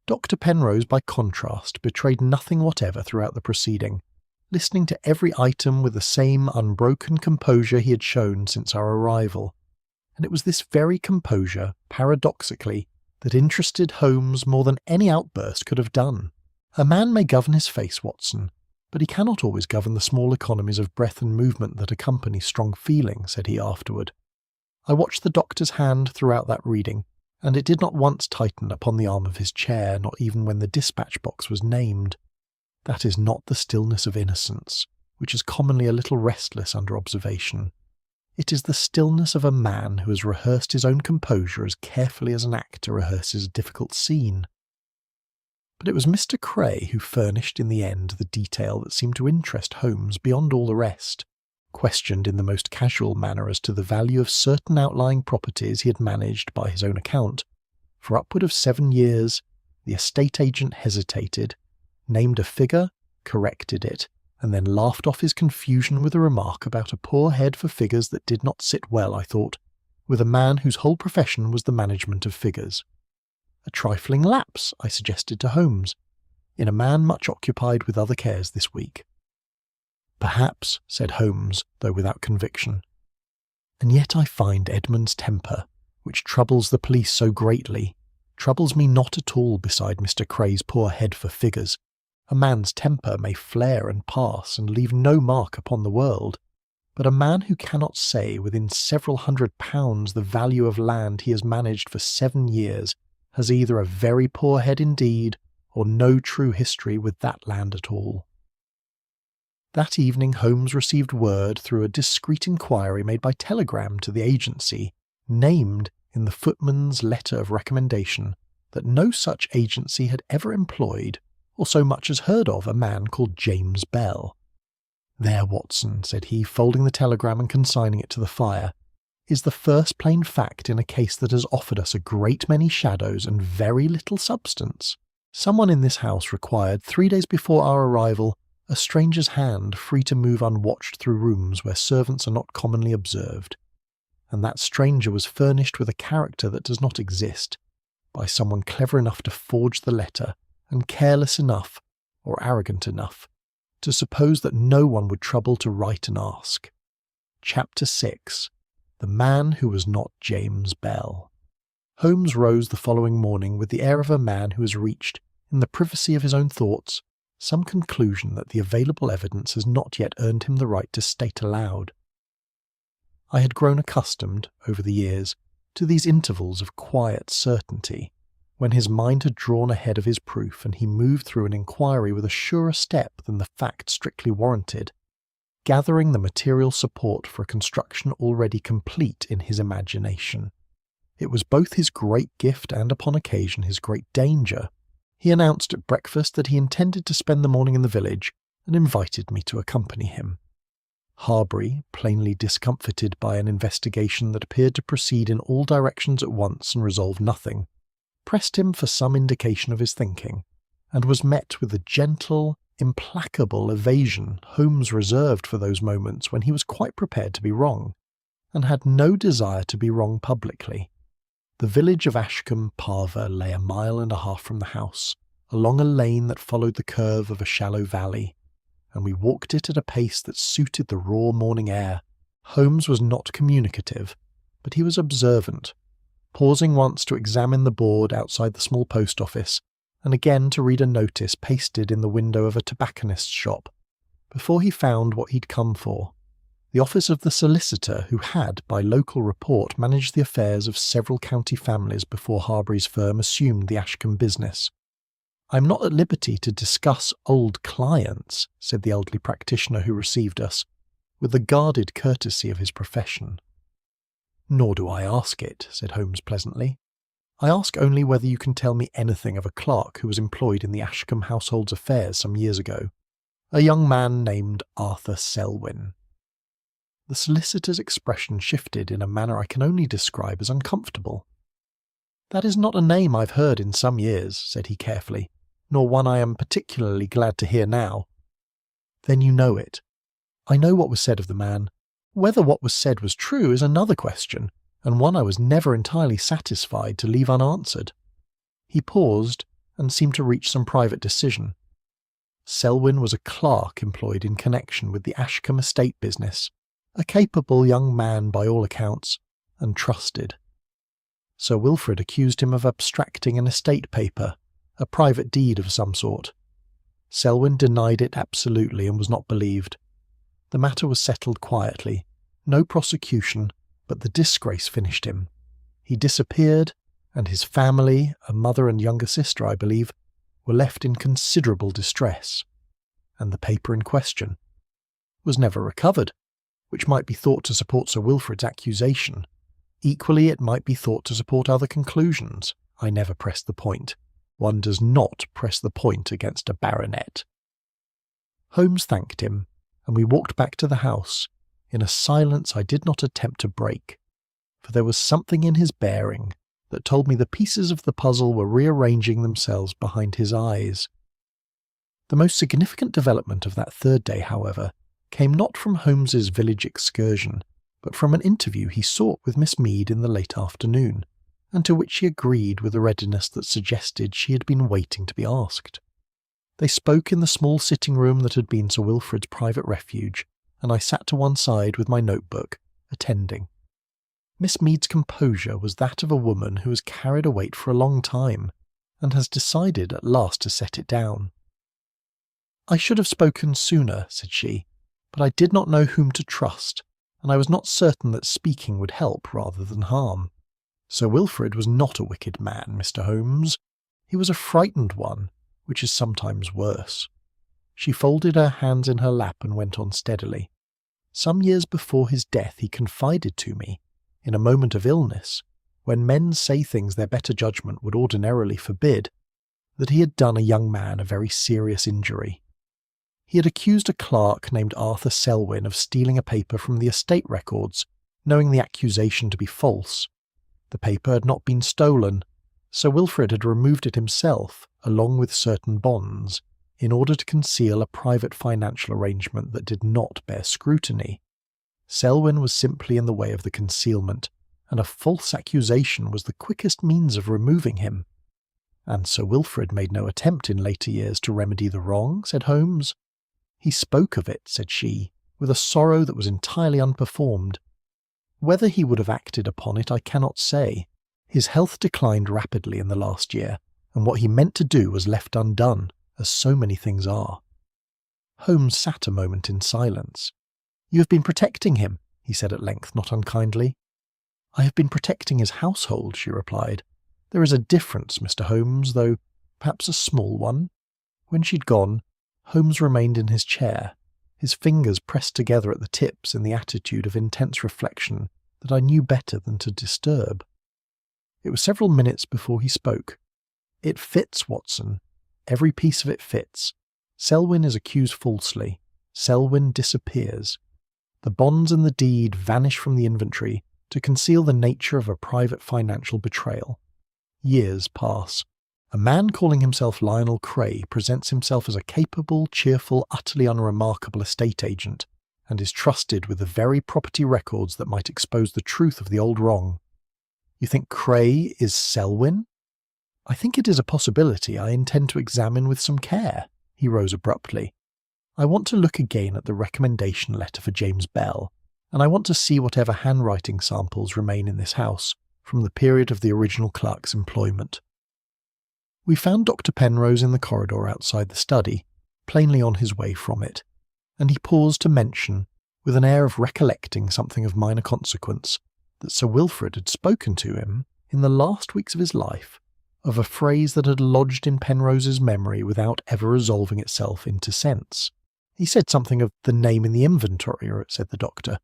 Dr. Penrose, by contrast, betrayed nothing whatever throughout the proceeding, listening to every item with the same unbroken composure he had shown since our arrival. And it was this very composure, paradoxically, that interested Holmes more than any outburst could have done. A man may govern his face, Watson, But he cannot always govern the small economies of breath and movement that accompany strong feeling, said he afterward. I watched the doctor's hand throughout that reading, and it did not once tighten upon the arm of his chair, not even when the dispatch box was named. That is not the stillness of innocence, which is commonly a little restless under observation. It is the stillness of a man who has rehearsed his own composure as carefully as an actor rehearses a difficult scene. But it was Mr. Cray who furnished in the end the detail that seemed to interest Holmes beyond all the rest. Questioned in the most casual manner as to the value of certain outlying properties he had managed by his own account, for upward of 7 years, the estate agent hesitated, named a figure, corrected it, and then laughed off his confusion with a remark about a poor head for figures that did not sit well, I thought, with a man whose whole profession was the management of figures. A trifling lapse, I suggested to Holmes, in a man much occupied with other cares this week. Perhaps, said Holmes, though without conviction. And yet I find Edmund's temper, which troubles the police so greatly, troubles me not at all beside Mr. Cray's poor head for figures. A man's temper may flare and pass and leave no mark upon the world, but a man who cannot say within several £100 the value of land he has managed for 7 years has either a very poor head indeed, or no true history with that land at all. That evening Holmes received word through a discreet inquiry made by telegram to the agency, named in the footman's letter of recommendation, that no such agency had ever employed, or so much as heard of, a man called James Bell. There, Watson, said he, folding the telegram and consigning it to the fire, is the first plain fact in a case that has offered us a great many shadows and very little substance. Someone in this house required, 3 days before our arrival, a stranger's hand free to move unwatched through rooms where servants are not commonly observed, and that stranger was furnished with a character that does not exist, by someone clever enough to forge the letter, and careless enough, or arrogant enough, to suppose that no one would trouble to write and ask. Chapter 6. The Man Who Was Not James Bell. Holmes rose the following morning with the air of a man who has reached, in the privacy of his own thoughts, some conclusion that the available evidence has not yet earned him the right to state aloud. I had grown accustomed, over the years, to these intervals of quiet certainty, when his mind had drawn ahead of his proof and he moved through an inquiry with a surer step than the fact strictly warranted, gathering the material support for a construction already complete in his imagination. It was both his great gift and, upon occasion, his great danger. He announced at breakfast that he intended to spend the morning in the village, and invited me to accompany him. Harbury, plainly discomfited by an investigation that appeared to proceed in all directions at once and resolve nothing, pressed him for some indication of his thinking, and was met with the gentle, implacable evasion Holmes reserved for those moments when he was quite prepared to be wrong, and had no desire to be wrong publicly. The village of Ashcombe Parva lay 1.5 miles from the house, along a lane that followed the curve of a shallow valley, and we walked it at a pace that suited the raw morning air. Holmes was not communicative, but he was observant, pausing once to examine the board outside the small post office, and again to read a notice pasted in the window of a tobacconist's shop, before he found what he'd come for, the office of the solicitor who had, by local report, managed the affairs of several county families before Harbury's firm assumed the Ashcombe business. "I am not at liberty to discuss old clients," said the elderly practitioner who received us, with the guarded courtesy of his profession. "Nor do I ask it," said Holmes pleasantly. "I ask only whether you can tell me anything of a clerk who was employed in the Ashcombe household's affairs some years ago, a young man named Arthur Selwyn." The solicitor's expression shifted in a manner I can only describe as uncomfortable. "That is not a name I've heard in some years," said he carefully, "nor one I am particularly glad to hear now." "Then you know it." "I know what was said of the man. Whether what was said was true is another question, and one I was never entirely satisfied to leave unanswered." He paused, and seemed to reach some private decision. Selwyn was a clerk employed in connection with the Ashcombe estate business, a capable young man by all accounts, and trusted. Sir Wilfrid accused him of abstracting an estate paper, a private deed of some sort. Selwyn denied it absolutely and was not believed. The matter was settled quietly. No prosecution, but the disgrace finished him. He disappeared, and his family, a mother and younger sister, I believe, were left in considerable distress. And the paper in question was never recovered, which might be thought to support Sir Wilfrid's accusation. Equally, it might be thought to support other conclusions. I never pressed the point. One does not press the point against a baronet. Holmes thanked him, and we walked back to the house, in a silence I did not attempt to break, for there was something in his bearing that told me the pieces of the puzzle were rearranging themselves behind his eyes. The most significant development of that third day, however, came not from Holmes's village excursion, but from an interview he sought with Miss Mead in the late afternoon, and to which she agreed with a readiness that suggested she had been waiting to be asked. They spoke in the small sitting room that had been Sir Wilfrid's private refuge, and I sat to one side with my notebook, attending. Miss Mead's composure was that of a woman who has carried a weight for a long time, and has decided at last to set it down. "I should have spoken sooner," said she, "but I did not know whom to trust, and I was not certain that speaking would help rather than harm. Sir Wilfrid was not a wicked man, Mr. Holmes. He was a frightened one, which is sometimes worse." She folded her hands in her lap and went on steadily. "Some years before his death he confided to me, in a moment of illness, when men say things their better judgment would ordinarily forbid, that he had done a young man a very serious injury. He had accused a clerk named Arthur Selwyn of stealing a paper from the estate records, knowing the accusation to be false. The paper had not been stolen. Sir Wilfrid had removed it himself, along with certain bonds, in order to conceal a private financial arrangement that did not bear scrutiny. Selwyn was simply in the way of the concealment, and a false accusation was the quickest means of removing him." "And Sir Wilfrid made no attempt in later years to remedy the wrong?" said Holmes. "He spoke of it," said she, "with a sorrow that was entirely unperformed. Whether he would have acted upon it I cannot say. His health declined rapidly in the last year, and what he meant to do was left undone, as so many things are." Holmes sat a moment in silence. "You have been protecting him," he said at length, not unkindly. "I have been protecting his household," she replied. "There is a difference, Mr. Holmes, though perhaps a small one." When she'd gone, Holmes remained in his chair, his fingers pressed together at the tips in the attitude of intense reflection that I knew better than to disturb. It was several minutes before he spoke. "It fits, Watson. Every piece of it fits. Selwyn is accused falsely. Selwyn disappears. The bonds and the deed vanish from the inventory to conceal the nature of a private financial betrayal. Years pass. A man calling himself Lionel Cray presents himself as a capable, cheerful, utterly unremarkable estate agent, and is trusted with the very property records that might expose the truth of the old wrong. You think Cray is Selwyn? I think it is a possibility I intend to examine with some care." He rose abruptly. "I want to look again at the recommendation letter for James Bell, and I want to see whatever handwriting samples remain in this house from the period of the original clerk's employment." We found Dr. Penrose in the corridor outside the study, plainly on his way from it, and he paused to mention, with an air of recollecting something of minor consequence, that Sir Wilfrid had spoken to him, in the last weeks of his life, of a phrase that had lodged in Penrose's memory without ever resolving itself into sense. "He said something of the name in the inventory," said the doctor.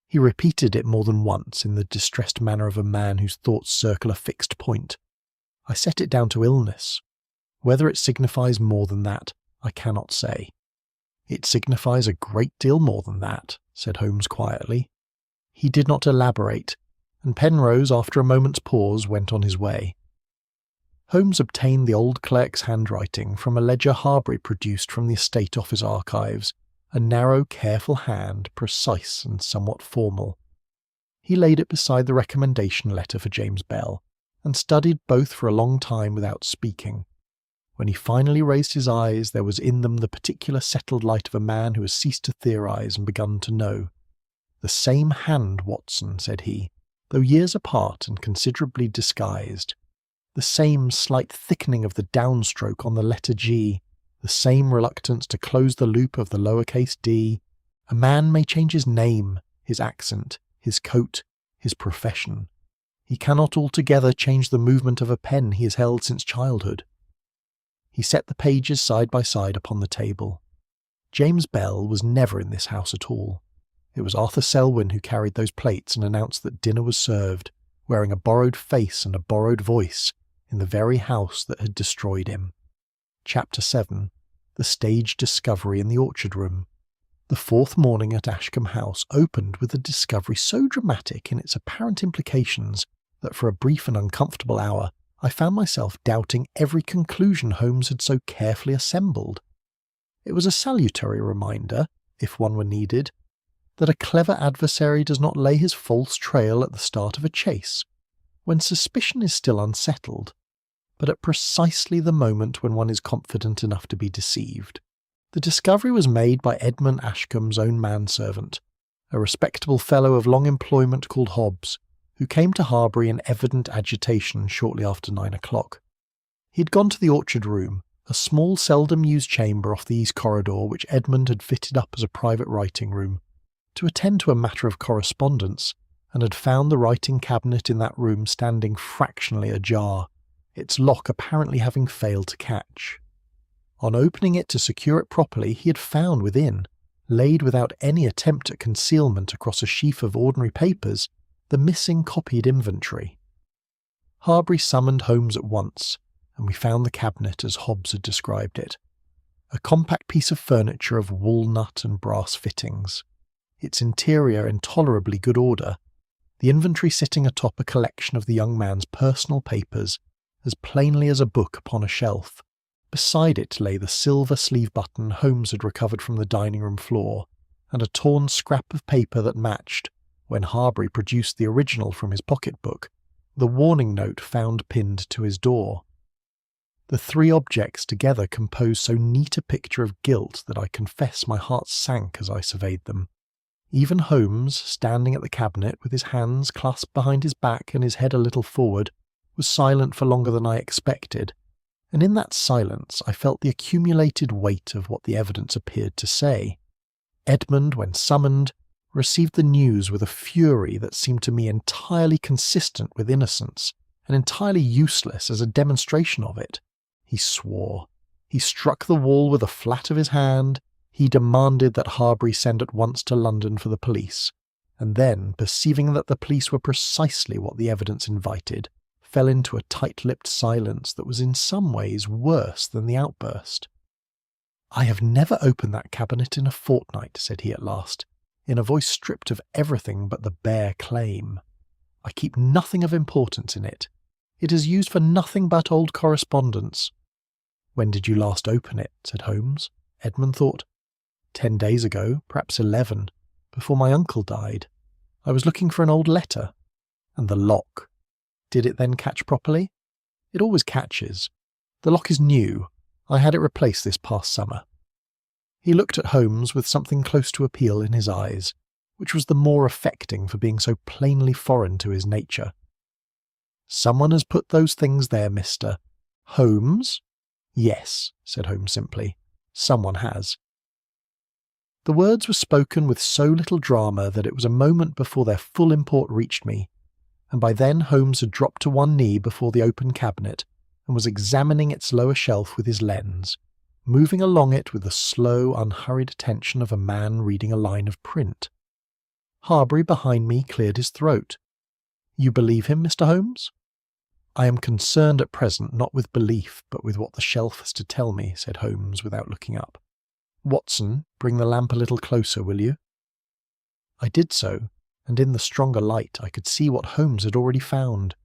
He repeated it more than once in the distressed manner of a man whose thoughts circle a fixed point. "I set it down to illness. Whether it signifies more than that, I cannot say." "It signifies a great deal more than that," said Holmes quietly. He did not elaborate, and Penrose, after a moment's pause, went on his way. Holmes obtained the old clerk's handwriting from a ledger Harbury produced from the estate office archives, a narrow, careful hand, precise and somewhat formal. He laid it beside the recommendation letter for James Bell, and studied both for a long time without speaking. When he finally raised his eyes, there was in them the particular settled light of a man who has ceased to theorize and begun to know. "The same hand, Watson," said he, "though years apart and considerably disguised. The same slight thickening of the downstroke on the letter G, the same reluctance to close the loop of the lowercase d. A man may change his name, his accent, his coat, his profession. He cannot altogether change the movement of a pen he has held since childhood. He set the pages side by side upon the table. James Bell was never in this house at all. It was Arthur Selwyn who carried those plates and announced that dinner was served, wearing a borrowed face and a borrowed voice, in the very house that had destroyed him. Chapter 7. The Stage Discovery in the Orchard Room. The fourth morning at Ashcombe House opened with a discovery so dramatic in its apparent implications that for a brief and uncomfortable hour I found myself doubting every conclusion Holmes had so carefully assembled. It was a salutary reminder, if one were needed, that a clever adversary does not lay his false trail at the start of a chase, when suspicion is still unsettled, but at precisely the moment when one is confident enough to be deceived. The discovery was made by Edmund Ashcombe's own manservant, a respectable fellow of long employment called Hobbs, who came to Harbury in evident agitation shortly after 9 o'clock. He had gone to the orchard room, a small seldom-used chamber off the east corridor which Edmund had fitted up as a private writing room, to attend to a matter of correspondence, and had found the writing cabinet in that room standing fractionally ajar, its lock apparently having failed to catch. On opening it to secure it properly, he had found within, laid without any attempt at concealment across a sheaf of ordinary papers, the missing copied inventory. Harbury summoned Holmes at once, and we found the cabinet as Hobbs had described it, a compact piece of furniture of walnut and brass fittings, its interior in tolerably good order, the inventory sitting atop a collection of the young man's personal papers, as plainly as a book upon a shelf. Beside it lay the silver sleeve button Holmes had recovered from the dining-room floor, and a torn scrap of paper that matched, when Harbury produced the original from his pocket-book, the warning note found pinned to his door. The three objects together composed so neat a picture of guilt that I confess my heart sank as I surveyed them. Even Holmes, standing at the cabinet with his hands clasped behind his back and his head a little forward, was silent for longer than I expected, and in that silence I felt the accumulated weight of what the evidence appeared to say. Edmund, when summoned, received the news with a fury that seemed to me entirely consistent with innocence, and entirely useless as a demonstration of it. He swore. He struck the wall with the flat of his hand. He demanded that Harbury send at once to London for the police, and then, perceiving that the police were precisely what the evidence invited, fell into a tight-lipped silence that was in some ways worse than the outburst. "I have never opened that cabinet in a fortnight," said he at last, in a voice stripped of everything but the bare claim. "I keep nothing of importance in it. It is used for nothing but old correspondence." "When did you last open it?" said Holmes. Edmund thought. 10 days ago, perhaps 11, before my uncle died. I was looking for an old letter. And the lock. Did it then catch properly? It always catches. The lock is new. I had it replaced this past summer." He looked at Holmes with something close to appeal in his eyes, which was the more affecting for being so plainly foreign to his nature. "Someone has put those things there, Mr. Holmes?" "Yes," said Holmes simply. "Someone has." The words were spoken with so little drama that it was a moment before their full import reached me, and by then Holmes had dropped to one knee before the open cabinet and was examining its lower shelf with his lens, moving along it with the slow, unhurried attention of a man reading a line of print. Harbury behind me cleared his throat. "You believe him, Mr. Holmes?" "I am concerned at present not with belief, but with what the shelf has to tell me," said Holmes without looking up. "Watson, bring the lamp a little closer, will you?" I did so, and in the stronger light I could see what Holmes had already found.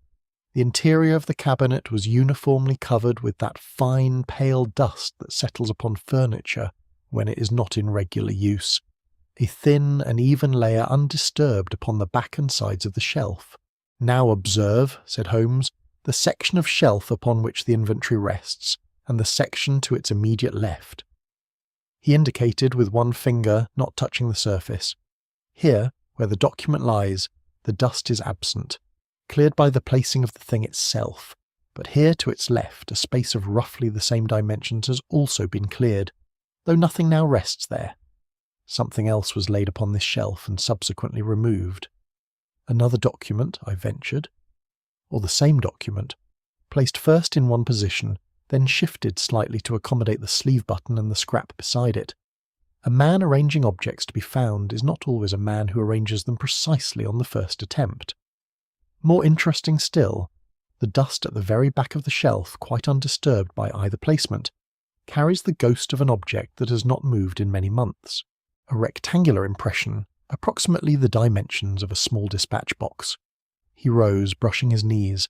The interior of the cabinet was uniformly covered with that fine, pale dust that settles upon furniture when it is not in regular use, a thin and even layer undisturbed upon the back and sides of the shelf. "Now observe," said Holmes, "the section of shelf upon which the inventory rests, and the section to its immediate left." He indicated with one finger, not touching the surface. "Here, where the document lies, the dust is absent, cleared by the placing of the thing itself, but here to its left a space of roughly the same dimensions has also been cleared, though nothing now rests there. Something else was laid upon this shelf and subsequently removed. Another document, I ventured. Or the same document, placed first in one position, then shifted slightly to accommodate the sleeve button and the scrap beside it. A man arranging objects to be found is not always a man who arranges them precisely on the first attempt. More interesting still, the dust at the very back of the shelf, quite undisturbed by either placement, carries the ghost of an object that has not moved in many months. A rectangular impression, approximately the dimensions of a small dispatch box. He rose, brushing his knees.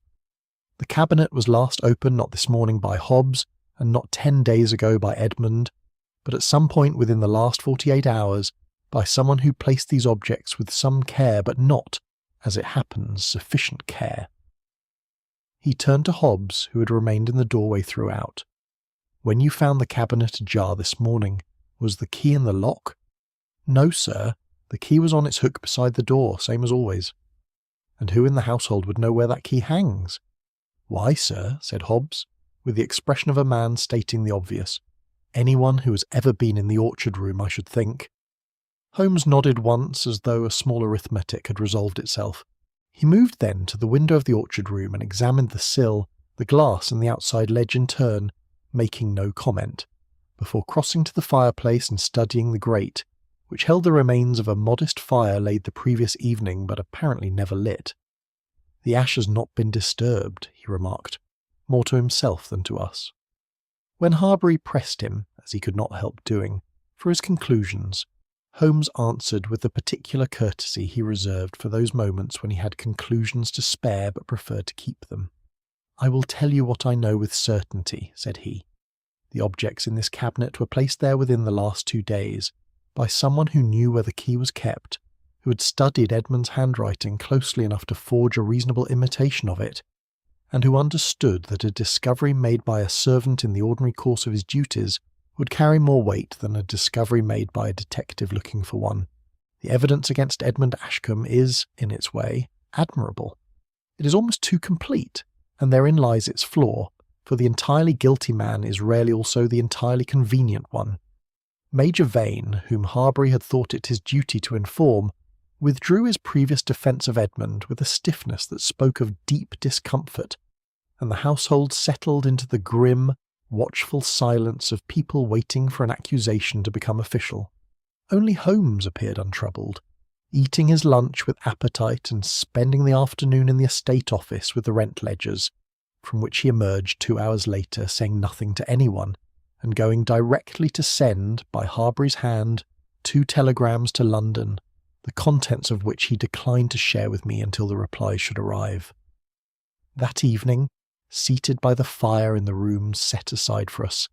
The cabinet was last opened not this morning by Hobbs, and not 10 days ago by Edmund, but at some point within the last 48 hours by someone who placed these objects with some care, but not, as it happens, sufficient care. He turned to Hobbs, who had remained in the doorway throughout. "When you found the cabinet ajar this morning, was the key in the lock?" "No, sir. The key was on its hook beside the door, same as always." "And who in the household would know where that key hangs?" "Why, sir," said Hobbs, with the expression of a man stating the obvious, "anyone who has ever been in the orchard room, I should think." Holmes nodded once as though a small arithmetic had resolved itself. He moved then to the window of the orchard room and examined the sill, the glass and the outside ledge in turn, making no comment, before crossing to the fireplace and studying the grate, which held the remains of a modest fire laid the previous evening but apparently never lit. "The ash has not been disturbed," he remarked, more to himself than to us. When Harbury pressed him, as he could not help doing, for his conclusions, Holmes answered with the particular courtesy he reserved for those moments when he had conclusions to spare but preferred to keep them. "I will tell you what I know with certainty," said he. "The objects in this cabinet were placed there within the last 2 days, by someone who knew where the key was kept, who had studied Edmund's handwriting closely enough to forge a reasonable imitation of it, and who understood that a discovery made by a servant in the ordinary course of his duties would carry more weight than a discovery made by a detective looking for one. The evidence against Edmund Ashcombe is, in its way, admirable. It is almost too complete, and therein lies its flaw, for the entirely guilty man is rarely also the entirely convenient one. Major Vane, whom Harbury had thought it his duty to inform, withdrew his previous defence of Edmund with a stiffness that spoke of deep discomfort, and the household settled into the grim, watchful silence of people waiting for an accusation to become official. Only Holmes appeared untroubled, eating his lunch with appetite and spending the afternoon in the estate office with the rent ledgers, from which he emerged 2 hours later saying nothing to anyone, and going directly to send, by Harbury's hand, 2 telegrams to London, the contents of which he declined to share with me until the replies should arrive. That evening, seated by the fire in the room set aside for us,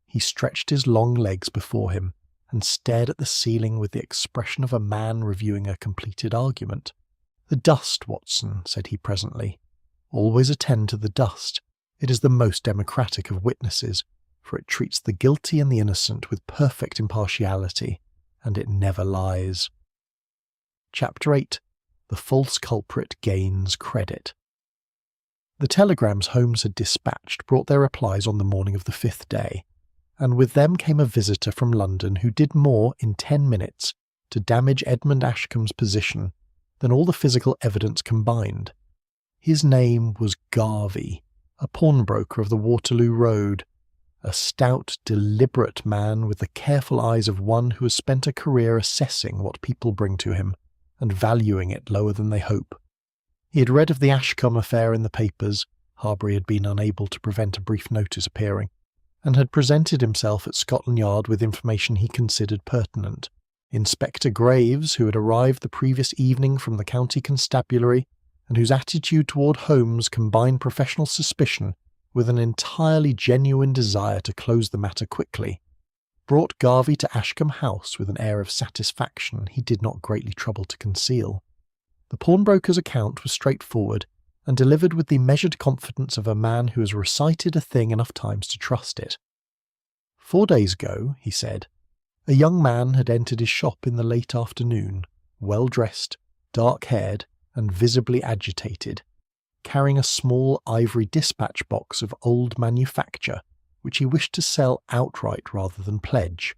he stretched his long legs before him and stared at the ceiling with the expression of a man reviewing a completed argument. "The dust, Watson," said he presently. "Always attend to the dust. It is the most democratic of witnesses, for it treats the guilty and the innocent with perfect impartiality, and it never lies." Chapter 8. The false culprit gains credit. The telegrams Holmes had dispatched brought their replies on the morning of the 5th day, and with them came a visitor from London who did more in 10 minutes to damage Edmund Ashcombe's position than all the physical evidence combined. His name was Garvey, a pawnbroker of the Waterloo Road, a stout, deliberate man with the careful eyes of one who has spent a career assessing what people bring to him and valuing it lower than they hope. He had read of the Ashcombe affair in the papers. Harbury had been unable to prevent a brief notice appearing, and had presented himself at Scotland Yard with information he considered pertinent. Inspector Graves, who had arrived the previous evening from the county constabulary, and whose attitude toward Holmes combined professional suspicion with an entirely genuine desire to close the matter quickly, brought Garvey to Ashcombe House with an air of satisfaction he did not greatly trouble to conceal. The pawnbroker's account was straightforward, and delivered with the measured confidence of a man who has recited a thing enough times to trust it. 4 days ago, he said, a young man had entered his shop in the late afternoon, well-dressed, dark-haired, and visibly agitated. carrying a small ivory dispatch box of old manufacture, which he wished to sell outright rather than pledge.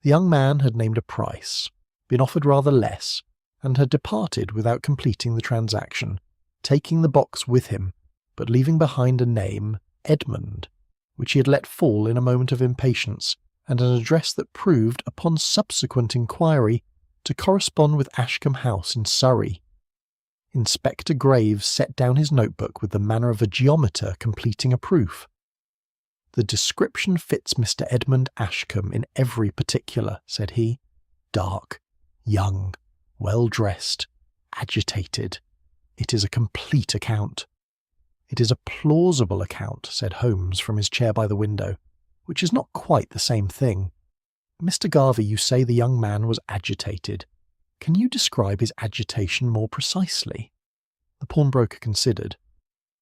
The young man had named a price, been offered rather less, and had departed without completing the transaction, taking the box with him, but leaving behind a name, Edmund, which he had let fall in a moment of impatience, and an address that proved, upon subsequent inquiry, to correspond with Ashcombe House in Surrey. Inspector Graves set down his notebook with the manner of a geometer completing a proof. "The description fits Mr. Edmund Ashcombe in every particular," said he. "Dark, young, well-dressed, agitated. It is a complete account." "It is a plausible account," said Holmes from his chair by the window, "which is not quite the same thing. Mr. Garvey, you say the young man was agitated. Can you describe his agitation more precisely?" The pawnbroker considered.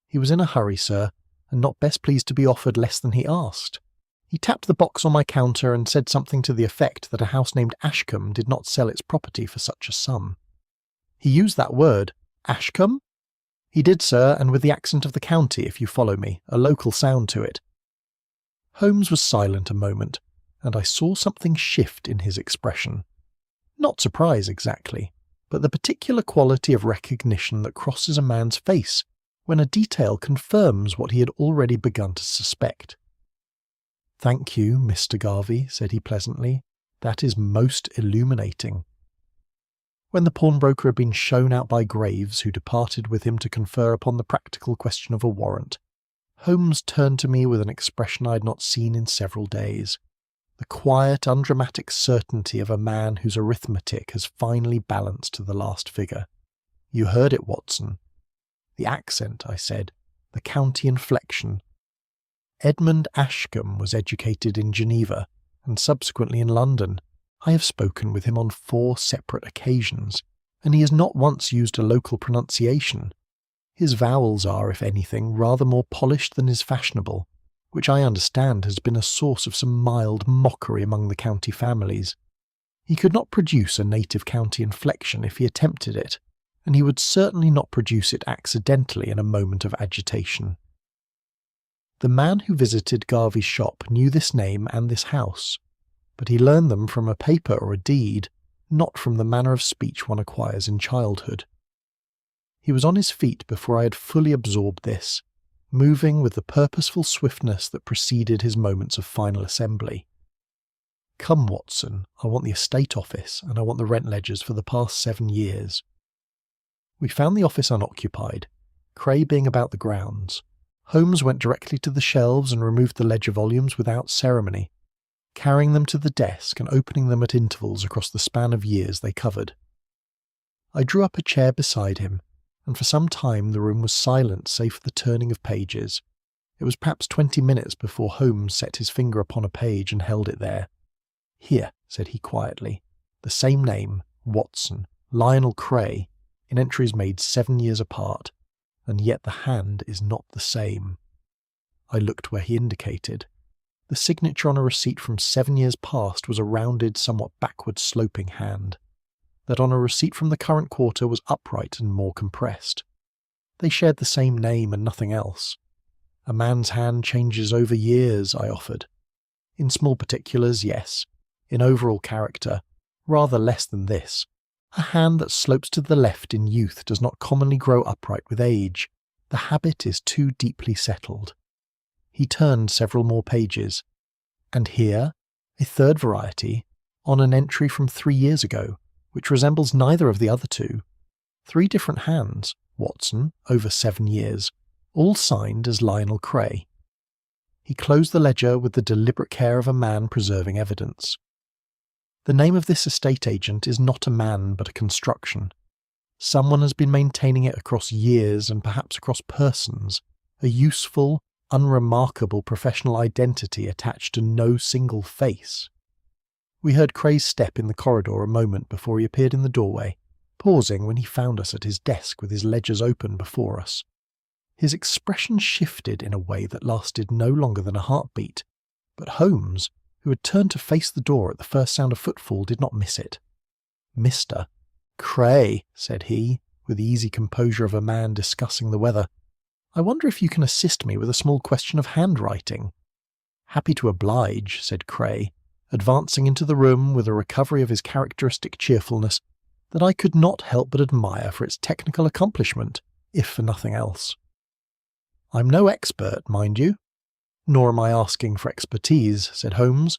"He was in a hurry, sir, and not best pleased to be offered less than he asked. He tapped the box on my counter and said something to the effect that a house named Ashcombe did not sell its property for such a sum." "He used that word, Ashcombe?" "He did, sir, and with the accent of the county, if you follow me, a local sound to it." Holmes was silent a moment, and I saw something shift in his expression. Not surprise exactly, but the particular quality of recognition that crosses a man's face when a detail confirms what he had already begun to suspect. "Thank you, Mr. Garvey," said he pleasantly. "That is most illuminating." When the pawnbroker had been shown out by Graves, who departed with him to confer upon the practical question of a warrant, Holmes turned to me with an expression I had not seen in several days. The quiet, undramatic certainty of a man whose arithmetic has finally balanced to the last figure. "You heard it, Watson." "The accent," I said, "the county inflection." "Edmund Ashcombe was educated in Geneva, and subsequently in London. I have spoken with him on 4 separate occasions, and he has not once used a local pronunciation. His vowels are, if anything, rather more polished than is fashionable, which I understand has been a source of some mild mockery among the county families. He could not produce a native county inflection if he attempted it, and he would certainly not produce it accidentally in a moment of agitation." The man who visited Garvey's shop knew this name and this house, but he learned them from a paper or a deed, not from the manner of speech one acquires in childhood. He was on his feet before I had fully absorbed this, moving with the purposeful swiftness that preceded his moments of final assembly. "Come, Watson, I want the estate office, and I want the rent ledgers for the past 7 years." We found the office unoccupied, Cray being about the grounds. Holmes went directly to the shelves and removed the ledger volumes without ceremony, carrying them to the desk and opening them at intervals across the span of years they covered. I drew up a chair beside him, and for some time the room was silent save for the turning of pages. It was perhaps 20 minutes before Holmes set his finger upon a page and held it there. "Here," said he quietly, "the same name, Watson, Lionel Cray, in entries made 7 years apart, and yet the hand is not the same." I looked where he indicated. The signature on a receipt from 7 years past was a rounded, somewhat backward-sloping hand. That on a receipt from the current quarter was upright and more compressed. They shared the same name and nothing else. "A man's hand changes over years," I offered. "In small particulars, yes. In overall character, rather less than this. A hand that slopes to the left in youth does not commonly grow upright with age. The habit is too deeply settled." He turned several more pages. "And here, a third variety, on an entry from 3 years ago, which resembles neither of the other 2. 3 different hands, Watson, over 7 years, all signed as Lionel Cray." He closed the ledger with the deliberate care of a man preserving evidence. "The name of this estate agent is not a man but a construction. Someone has been maintaining it across years and perhaps across persons, a useful, unremarkable professional identity attached to no single face." We heard Cray's step in the corridor a moment before he appeared in the doorway, pausing when he found us at his desk with his ledgers open before us. His expression shifted in a way that lasted no longer than a heartbeat, but Holmes, who had turned to face the door at the first sound of footfall, did not miss it. "Mr. Cray," said he, with the easy composure of a man discussing the weather, I wonder if you can assist me with a small question of handwriting." "Happy to oblige," said Cray, advancing into the room with a recovery of his characteristic cheerfulness that I could not help but admire for its technical accomplishment, if for nothing else. "I'm no expert, mind you." "Nor am I asking for expertise," said Holmes.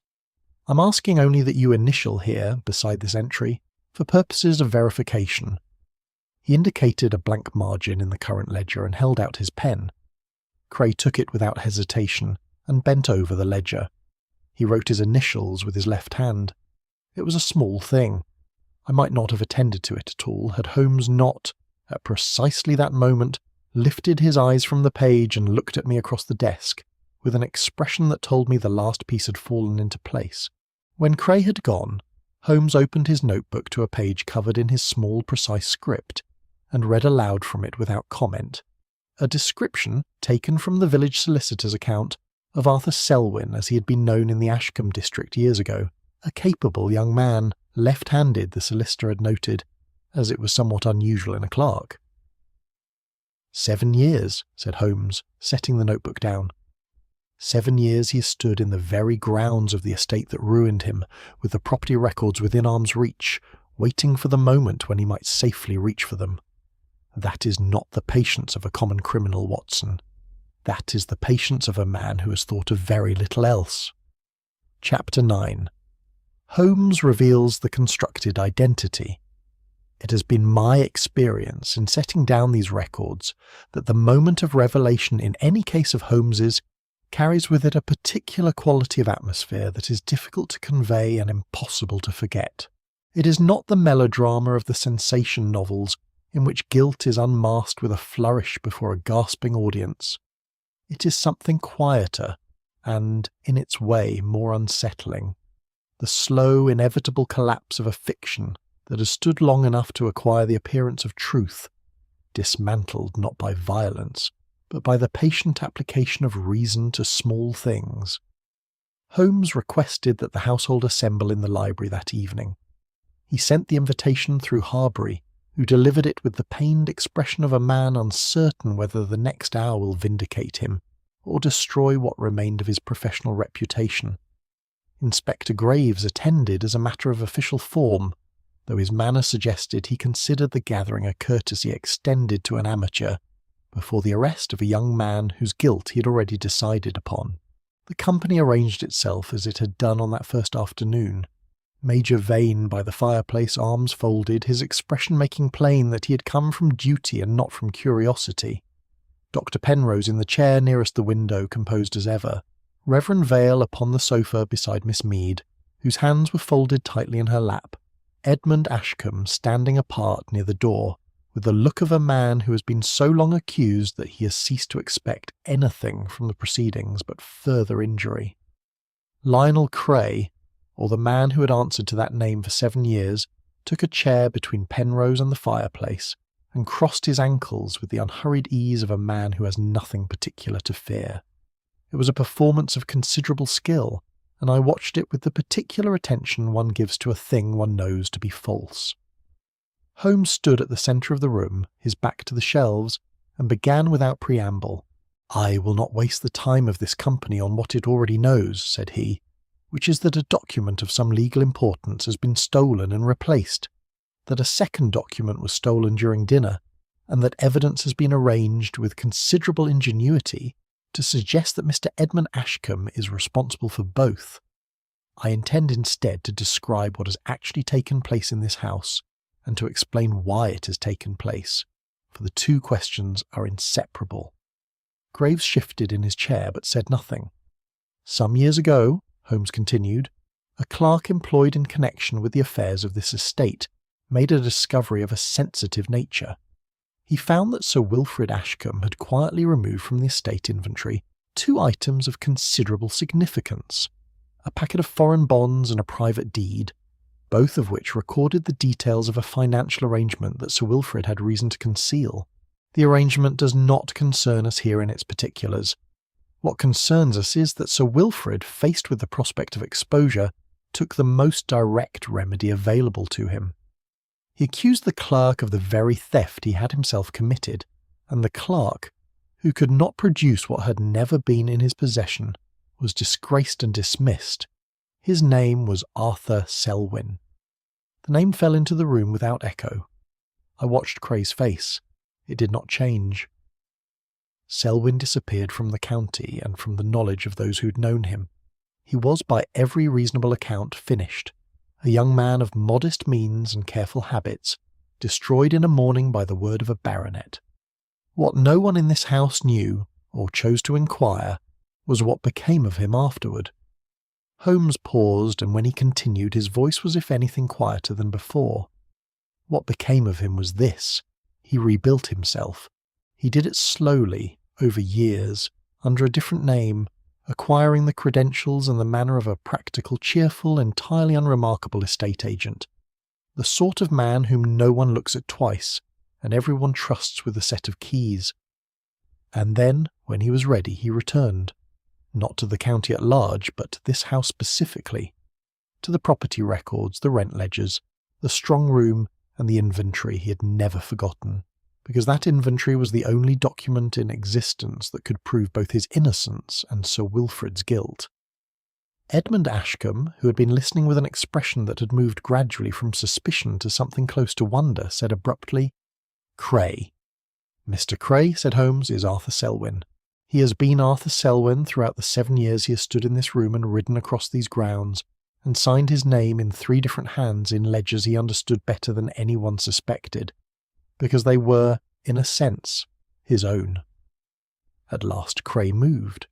"I'm asking only that you initial here, beside this entry, for purposes of verification." He indicated a blank margin in the current ledger and held out his pen. Cray took it without hesitation and bent over the ledger. He wrote his initials with his left hand. It was a small thing. I might not have attended to it at all had Holmes not, at precisely that moment, lifted his eyes from the page and looked at me across the desk, with an expression that told me the last piece had fallen into place. When Cray had gone, Holmes opened his notebook to a page covered in his small, precise script, and read aloud from it without comment, a description taken from the village solicitor's account of Arthur Selwyn as he had been known in the Ashcombe district years ago, a capable young man, left-handed, the solicitor had noted, as it was somewhat unusual in a clerk. 7 years, said Holmes, setting the notebook down. 7 years he has stood in the very grounds of the estate that ruined him, with the property records within arm's reach, waiting for the moment when he might safely reach for them. That is not the patience of a common criminal, Watson. That is the patience of a man who has thought of very little else. Chapter 9. Holmes reveals the constructed identity. It has been my experience in setting down these records that the moment of revelation in any case of Holmes's carries with it a particular quality of atmosphere that is difficult to convey and impossible to forget. It is not the melodrama of the sensation novels in which guilt is unmasked with a flourish before a gasping audience. It is something quieter and, in its way, more unsettling. The slow, inevitable collapse of a fiction that has stood long enough to acquire the appearance of truth, dismantled not by violence, but by the patient application of reason to small things. Holmes requested that the household assemble in the library that evening. He sent the invitation through Harbury, who delivered it with the pained expression of a man uncertain whether the next hour will vindicate him or destroy what remained of his professional reputation. Inspector Graves attended as a matter of official form, though his manner suggested he considered the gathering a courtesy extended to an amateur, before the arrest of a young man whose guilt he had already decided upon. The company arranged itself as it had done on that first afternoon. Major Vane by the fireplace, arms folded, his expression making plain that he had come from duty and not from curiosity. Dr. Penrose in the chair nearest the window, composed as ever. Reverend Vale upon the sofa beside Miss Mead, whose hands were folded tightly in her lap. Edmund Ashcombe standing apart near the door, with the look of a man who has been so long accused that he has ceased to expect anything from the proceedings but further injury. Lionel Cray, or the man who had answered to that name for 7 years, took a chair between Penrose and the fireplace, and crossed his ankles with the unhurried ease of a man who has nothing particular to fear. It was a performance of considerable skill, and I watched it with the particular attention one gives to a thing one knows to be false. Holmes stood at the centre of the room, his back to the shelves, and began without preamble. "I will not waste the time of this company on what it already knows," said he, "which is that a document of some legal importance has been stolen and replaced, that a second document was stolen during dinner, and that evidence has been arranged with considerable ingenuity to suggest that Mr. Edmund Ashcombe is responsible for both. I intend instead to describe what has actually taken place in this house, and to explain why it has taken place, for the two questions are inseparable." Graves shifted in his chair but said nothing. "Some years ago," Holmes continued, "a clerk employed in connection with the affairs of this estate made a discovery of a sensitive nature. He found that Sir Wilfrid Ashcombe had quietly removed from the estate inventory 2 items of considerable significance, a packet of foreign bonds and a private deed, both of which recorded the details of a financial arrangement that Sir Wilfrid had reason to conceal. The arrangement does not concern us here in its particulars. What concerns us is that Sir Wilfrid, faced with the prospect of exposure, took the most direct remedy available to him. He accused the clerk of the very theft he had himself committed, and the clerk, who could not produce what had never been in his possession, was disgraced and dismissed. His name was Arthur Selwyn. The name fell into the room without echo. I watched Cray's face. It did not change. Selwyn disappeared from the county and from the knowledge of those who'd known him. He was by every reasonable account finished, a young man of modest means and careful habits, destroyed in a morning by the word of a baronet. What no one in this house knew, or chose to inquire, was what became of him afterward. Holmes paused, and when he continued his voice was if anything quieter than before. What became of him was this: he rebuilt himself. He did it slowly, over years, under a different name, acquiring the credentials and the manner of a practical, cheerful, entirely unremarkable estate agent. The sort of man whom no one looks at twice, and everyone trusts with a set of keys. And then, when he was ready, he returned. Not to the county at large, but to this house specifically. To the property records, the rent ledgers, the strong room, and the inventory he had never forgotten, because that inventory was the only document in existence that could prove both his innocence and Sir Wilfrid's guilt. Edmund Ashcombe, who had been listening with an expression that had moved gradually from suspicion to something close to wonder, said abruptly, "Cray." "Mr. Cray," said Holmes, "is Arthur Selwyn. He has been Arthur Selwyn throughout the 7 years he has stood in this room and ridden across these grounds, and signed his name in 3 different hands in ledgers he understood better than anyone suspected, because they were, in a sense, his own." At last Cray moved.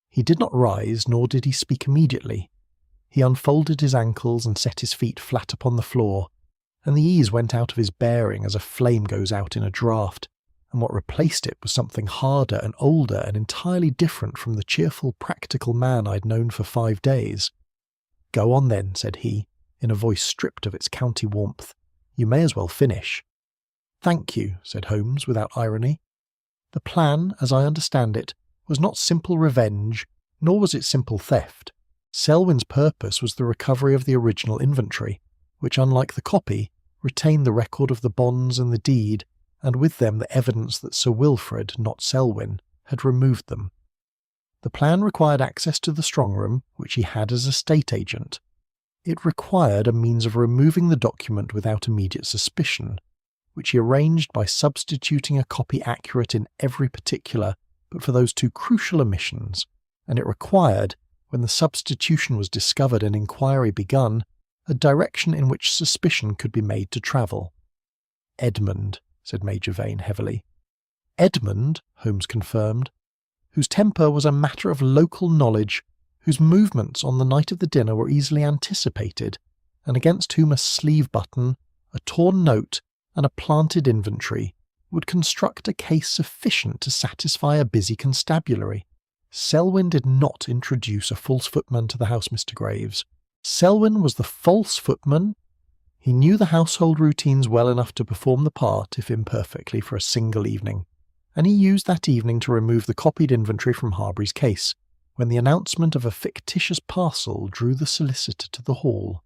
He did not rise, nor did he speak immediately. He unfolded his ankles and set his feet flat upon the floor, and the ease went out of his bearing as a flame goes out in a draught, and what replaced it was something harder and older and entirely different from the cheerful, practical man I'd known for 5 days. "Go on then," said he, in a voice stripped of its county warmth. "You may as well finish." "Thank you," said Holmes, without irony. "The plan, as I understand it, was not simple revenge, nor was it simple theft. Selwyn's purpose was the recovery of the original inventory, which, unlike the copy, retained the record of the bonds and the deed, and with them the evidence that Sir Wilfrid, not Selwyn, had removed them. The plan required access to the strong room, which he had as estate agent. It required a means of removing the document without immediate suspicion, which he arranged by substituting a copy accurate in every particular, but for those 2 crucial omissions, and it required, when the substitution was discovered and inquiry begun, a direction in which suspicion could be made to travel." "Edmund," said Major Vane heavily. "Edmund," Holmes confirmed, "whose temper was a matter of local knowledge, whose movements on the night of the dinner were easily anticipated, and against whom a sleeve button, a torn note, and a planted inventory would construct a case sufficient to satisfy a busy constabulary. Selwyn did not introduce a false footman to the house, Mr. Graves. Selwyn was the false footman. He knew the household routines well enough to perform the part, if imperfectly, for a single evening, and he used that evening to remove the copied inventory from Harbury's case, when the announcement of a fictitious parcel drew the solicitor to the hall.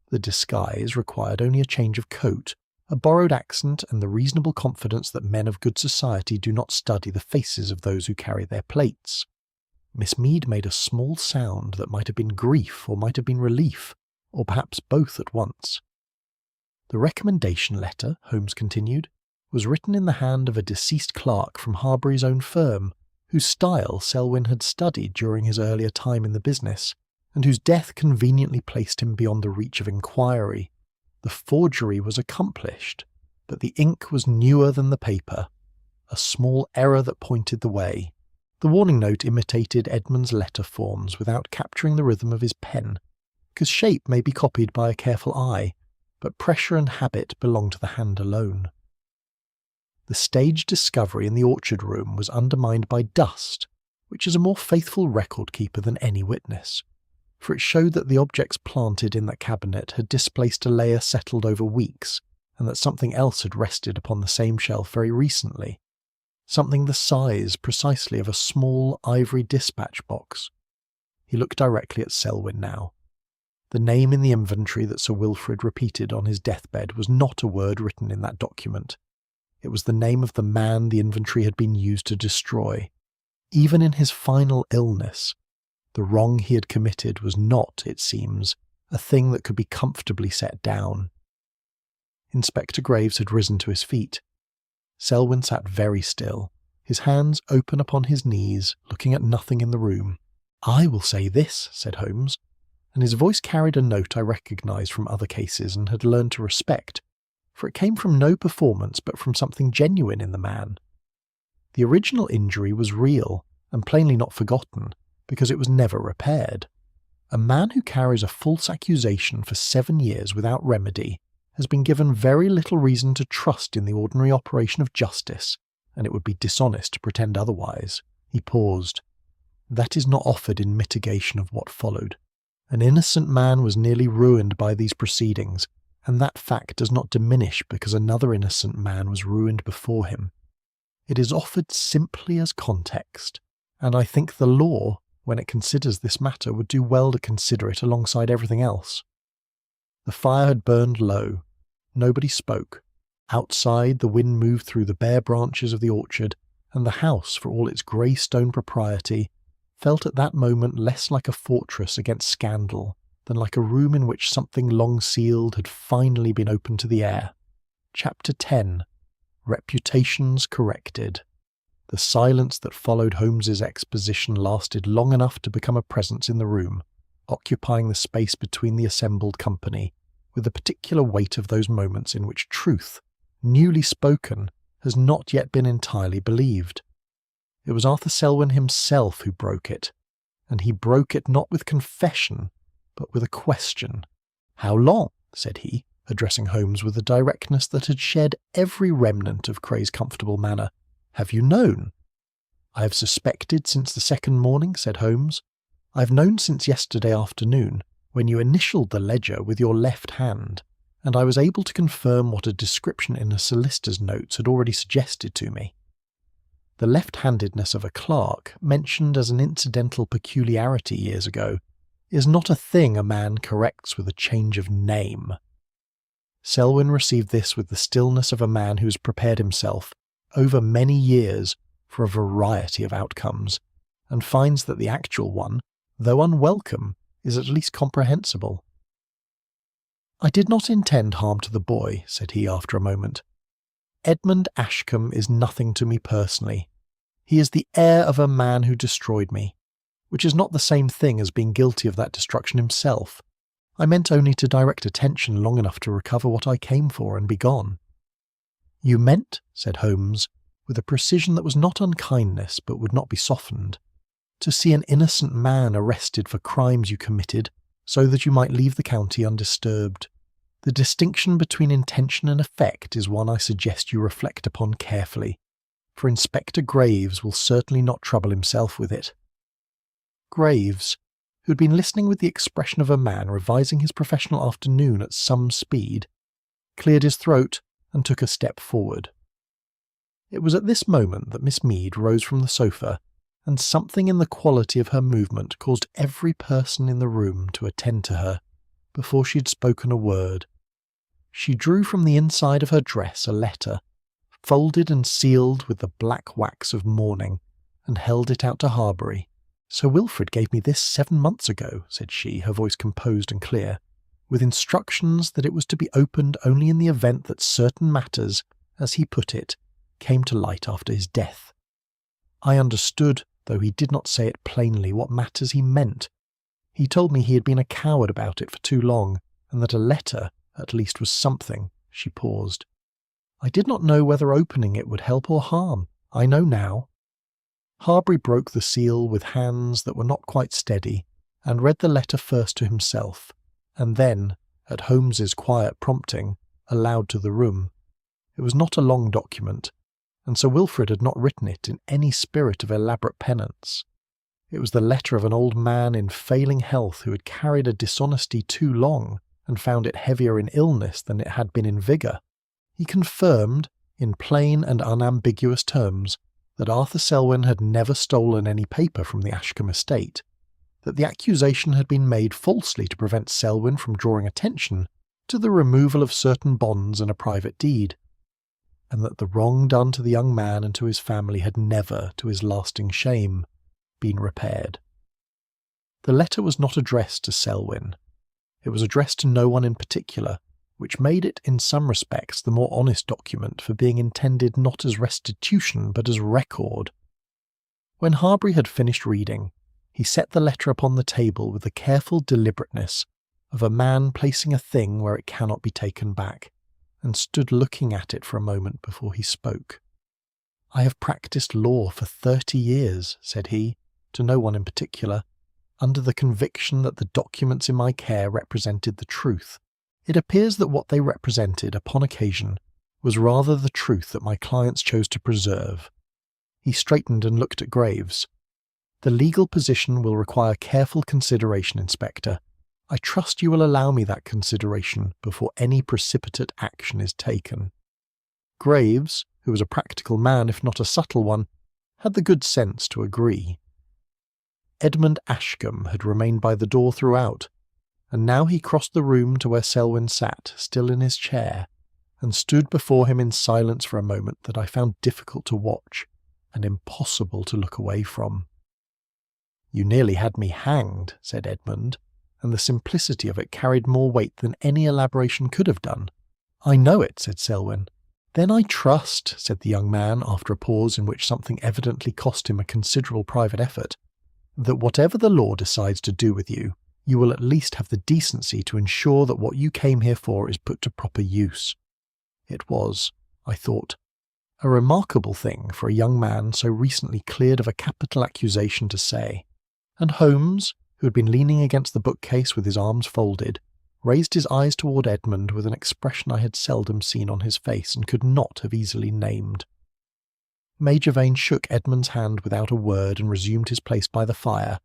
The disguise required only a change of coat, a borrowed accent, and the reasonable confidence that men of good society do not study the faces of those who carry their plates. Miss Mead made a small sound that might have been grief or might have been relief, or perhaps both at once. The recommendation letter, Holmes continued, was written in the hand of a deceased clerk from Harbury's own firm, whose style Selwyn had studied during his earlier time in the business, and whose death conveniently placed him beyond the reach of inquiry. The forgery was accomplished, but the ink was newer than the paper, a small error that pointed the way. The warning note imitated Edmund's letter forms without capturing the rhythm of his pen, because shape may be copied by a careful eye, but pressure and habit belong to the hand alone. The staged discovery in the orchard room was undermined by dust, which is a more faithful record-keeper than any witness, for it showed that the objects planted in that cabinet had displaced a layer settled over weeks, and that something else had rested upon the same shelf very recently, something the size precisely of a small ivory dispatch box. He looked directly at Selwyn now. The name in the inventory that Sir Wilfrid repeated on his deathbed was not a word written in that document. It was the name of the man the inventory had been used to destroy. Even in his final illness, the wrong he had committed was not, it seems, a thing that could be comfortably set down. Inspector Graves had risen to his feet. Selwyn sat very still, his hands open upon his knees, looking at nothing in the room. "I will say this," said Holmes, and his voice carried a note I recognised from other cases and had learned to respect, for it came from no performance but from something genuine in the man. The original injury was real, and plainly not forgotten, because it was never repaired. A man who carries a false accusation for 7 years without remedy has been given very little reason to trust in the ordinary operation of justice, and it would be dishonest to pretend otherwise. He paused. That is not offered in mitigation of what followed. An innocent man was nearly ruined by these proceedings, and that fact does not diminish because another innocent man was ruined before him. It is offered simply as context, and I think the law, when it considers this matter, would do well to consider it alongside everything else. The fire had burned low. Nobody spoke. Outside, the wind moved through the bare branches of the orchard, and the house, for all its grey stone propriety, felt at that moment less like a fortress against scandal than like a room in which something long sealed had finally been opened to the air. Chapter 10. Reputations Corrected. The silence that followed Holmes's exposition lasted long enough to become a presence in the room, occupying the space between the assembled company, with the particular weight of those moments in which truth, newly spoken, has not yet been entirely believed. It was Arthur Selwyn himself who broke it, and he broke it not with confession, but with a question. "How long?" said he, addressing Holmes with a directness that had shed every remnant of Cray's comfortable manner. "Have you known?" "I have suspected since the second morning," said Holmes. "I have known since yesterday afternoon, when you initialed the ledger with your left hand, and I was able to confirm what a description in a solicitor's notes had already suggested to me. The left-handedness of a clerk, mentioned as an incidental peculiarity years ago, is not a thing a man corrects with a change of name." Selwyn received this with the stillness of a man who has prepared himself, over many years, for a variety of outcomes, and finds that the actual one, though unwelcome, is at least comprehensible. "I did not intend harm to the boy," said he after a moment. "Edmund Ashcombe is nothing to me personally. He is the heir of a man who destroyed me, which is not the same thing as being guilty of that destruction himself. I meant only to direct attention long enough to recover what I came for and be gone." "You meant," said Holmes, with a precision that was not unkindness but would not be softened, "to see an innocent man arrested for crimes you committed, so that you might leave the county undisturbed. The distinction between intention and effect is one I suggest you reflect upon carefully, for Inspector Graves will certainly not trouble himself with it." Graves, who had been listening with the expression of a man revising his professional afternoon at some speed, cleared his throat and took a step forward. It was at this moment that Miss Mead rose from the sofa, and something in the quality of her movement caused every person in the room to attend to her before she had spoken a word. She drew from the inside of her dress a letter, folded and sealed with the black wax of mourning, and held it out to Harbury. "Sir Wilfrid gave me this 7 months ago," said she, her voice composed and clear, "with instructions that it was to be opened only in the event that certain matters, as he put it, came to light after his death. I understood, though he did not say it plainly, what matters he meant. He told me he had been a coward about it for too long, and that a letter, at least, was something." She paused. "I did not know whether opening it would help or harm. I know now." Harbury broke the seal with hands that were not quite steady, and read the letter first to himself, and then, at Holmes's quiet prompting, aloud to the room. It was not a long document, and Sir Wilfrid had not written it in any spirit of elaborate penance. It was the letter of an old man in failing health who had carried a dishonesty too long and found it heavier in illness than it had been in vigour. He confirmed, in plain and unambiguous terms, that Arthur Selwyn had never stolen any paper from the Ashcombe estate, that the accusation had been made falsely to prevent Selwyn from drawing attention to the removal of certain bonds and a private deed. and that the wrong done to the young man and to his family had never, to his lasting shame, been repaired. The letter was not addressed to Selwyn. It was addressed to no one in particular, which made it, in some respects, the more honest document for being intended not as restitution but as record. When Harbury had finished reading, he set the letter upon the table with the careful deliberateness of a man placing a thing where it cannot be taken back, and stood looking at it for a moment before he spoke. "I have practised law for 30 years, said he, to no one in particular, under the conviction that the documents in my care represented the truth. It appears that what they represented upon occasion was rather the truth that my clients chose to preserve." He straightened and looked at Graves. "The legal position will require careful consideration, Inspector. I trust you will allow me that consideration before any precipitate action is taken." Graves, who was a practical man if not a subtle one, had the good sense to agree. Edmund Ashcombe had remained by the door throughout, and now he crossed the room to where Selwyn sat, still in his chair, and stood before him in silence for a moment that I found difficult to watch and impossible to look away from. "You nearly had me hanged," said Edmund, and the simplicity of it carried more weight than any elaboration could have done. "I know it," said Selwyn. "Then I trust," said the young man, after a pause in which something evidently cost him a considerable private effort, "that whatever the law decides to do with you, you will at least have the decency to ensure that what you came here for is put to proper use." It was, I thought, a remarkable thing for a young man so recently cleared of a capital accusation to say, and Holmes, who had been leaning against the bookcase with his arms folded, raised his eyes toward Edmund with an expression I had seldom seen on his face and could not have easily named. Major Vane shook Edmund's hand without a word and resumed his place by the fire,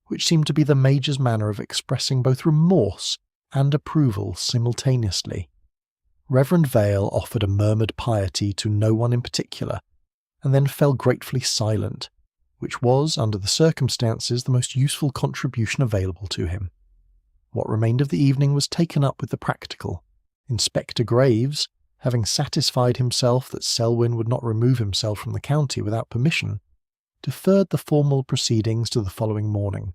which seemed to be the Major's manner of expressing both remorse and approval simultaneously. Reverend Vale offered a murmured piety to no one in particular, and then fell gratefully silent, which was, under the circumstances, the most useful contribution available to him. What remained of the evening was taken up with the practical. Inspector Graves, having satisfied himself that Selwyn would not remove himself from the county without permission, deferred the formal proceedings to the following morning.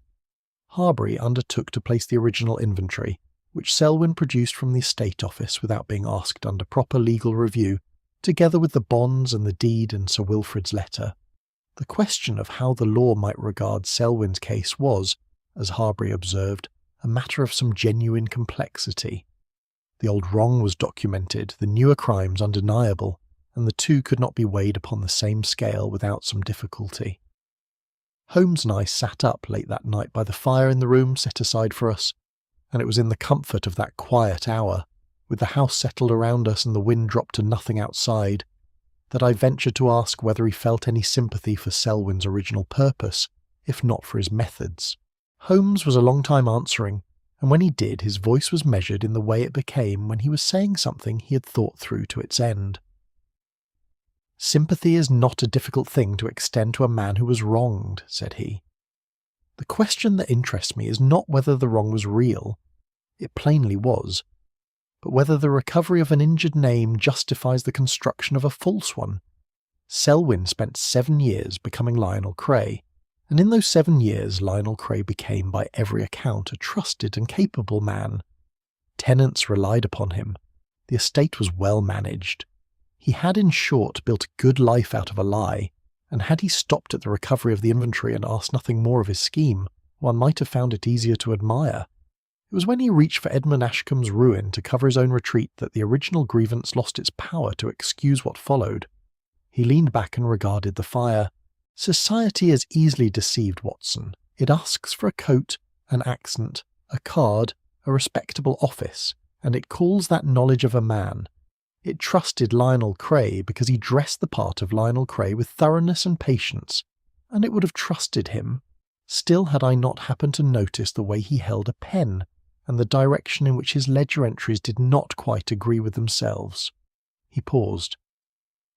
Harbury undertook to place the original inventory, which Selwyn produced from the estate office without being asked under proper legal review, together with the bonds and the deed and Sir Wilfrid's letter. The question of how the law might regard Selwyn's case was, as Harbury observed, a matter of some genuine complexity. The old wrong was documented, the newer crimes undeniable, and the two could not be weighed upon the same scale without some difficulty. Holmes and I sat up late that night by the fire in the room set aside for us, and it was in the comfort of that quiet hour, with the house settled around us and the wind dropped to nothing outside, that I ventured to ask whether he felt any sympathy for Selwyn's original purpose, if not for his methods. Holmes was a long time answering, and when he did, his voice was measured in the way it became when he was saying something he had thought through to its end. "Sympathy is not a difficult thing to extend to a man who was wronged," said he. "The question that interests me is not whether the wrong was real. It plainly was. But whether the recovery of an injured name justifies the construction of a false one. Selwyn spent 7 years becoming Lionel Cray, and in those 7 years Lionel Cray became by every account a trusted and capable man. Tenants relied upon him. The estate was well managed. He had, in short, built a good life out of a lie, and had he stopped at the recovery of the inventory and asked nothing more of his scheme, one might have found it easier to admire. It was when he reached for Edmund Ashcombe's ruin to cover his own retreat that the original grievance lost its power to excuse what followed. He leaned back and regarded the fire. "Society is easily deceived, Watson. It asks for a coat, an accent, a card, a respectable office, and it calls that knowledge of a man. It trusted Lionel Cray because he dressed the part of Lionel Cray with thoroughness and patience, and it would have trusted him, still had I not happened to notice the way he held a pen, and the direction in which his ledger entries did not quite agree with themselves." He paused.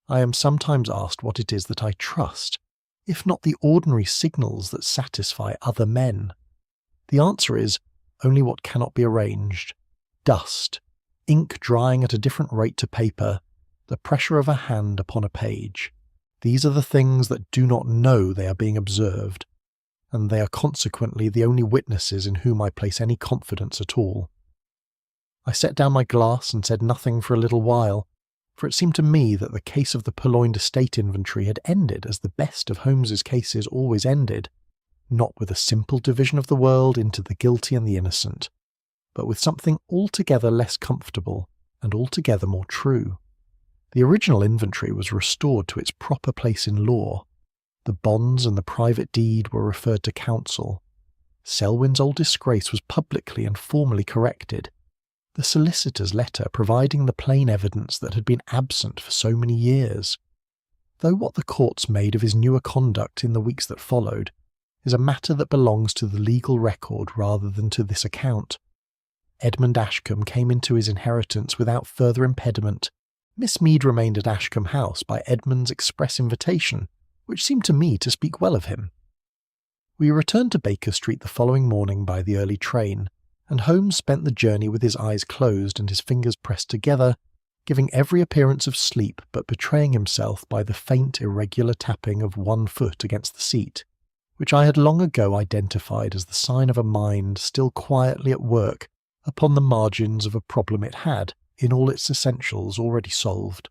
"I am sometimes asked what it is that I trust, if not the ordinary signals that satisfy other men. The answer is, only what cannot be arranged. Dust, ink drying at a different rate to paper, the pressure of a hand upon a page. These are the things that do not know they are being observed, and they are consequently the only witnesses in whom I place any confidence at all. I set down my glass and said nothing for a little while, for it seemed to me that the case of the Purloined estate inventory had ended as the best of Holmes's cases always ended, not with a simple division of the world into the guilty and the innocent, but with something altogether less comfortable and altogether more true. The original inventory was restored to its proper place in law. The bonds and the private deed were referred to counsel. Selwyn's old disgrace was publicly and formally corrected. The solicitor's letter providing the plain evidence that had been absent for so many years. Though what the courts made of his newer conduct in the weeks that followed is a matter that belongs to the legal record rather than to this account. Edmund Ashcombe came into his inheritance without further impediment. Miss Mead remained at Ashcombe House by Edmund's express invitation, which seemed to me to speak well of him. We returned to Baker Street the following morning by the early train, and Holmes spent the journey with his eyes closed and his fingers pressed together, giving every appearance of sleep but betraying himself by the faint irregular tapping of one foot against the seat, which I had long ago identified as the sign of a mind still quietly at work upon the margins of a problem it had, in all its essentials, already solved.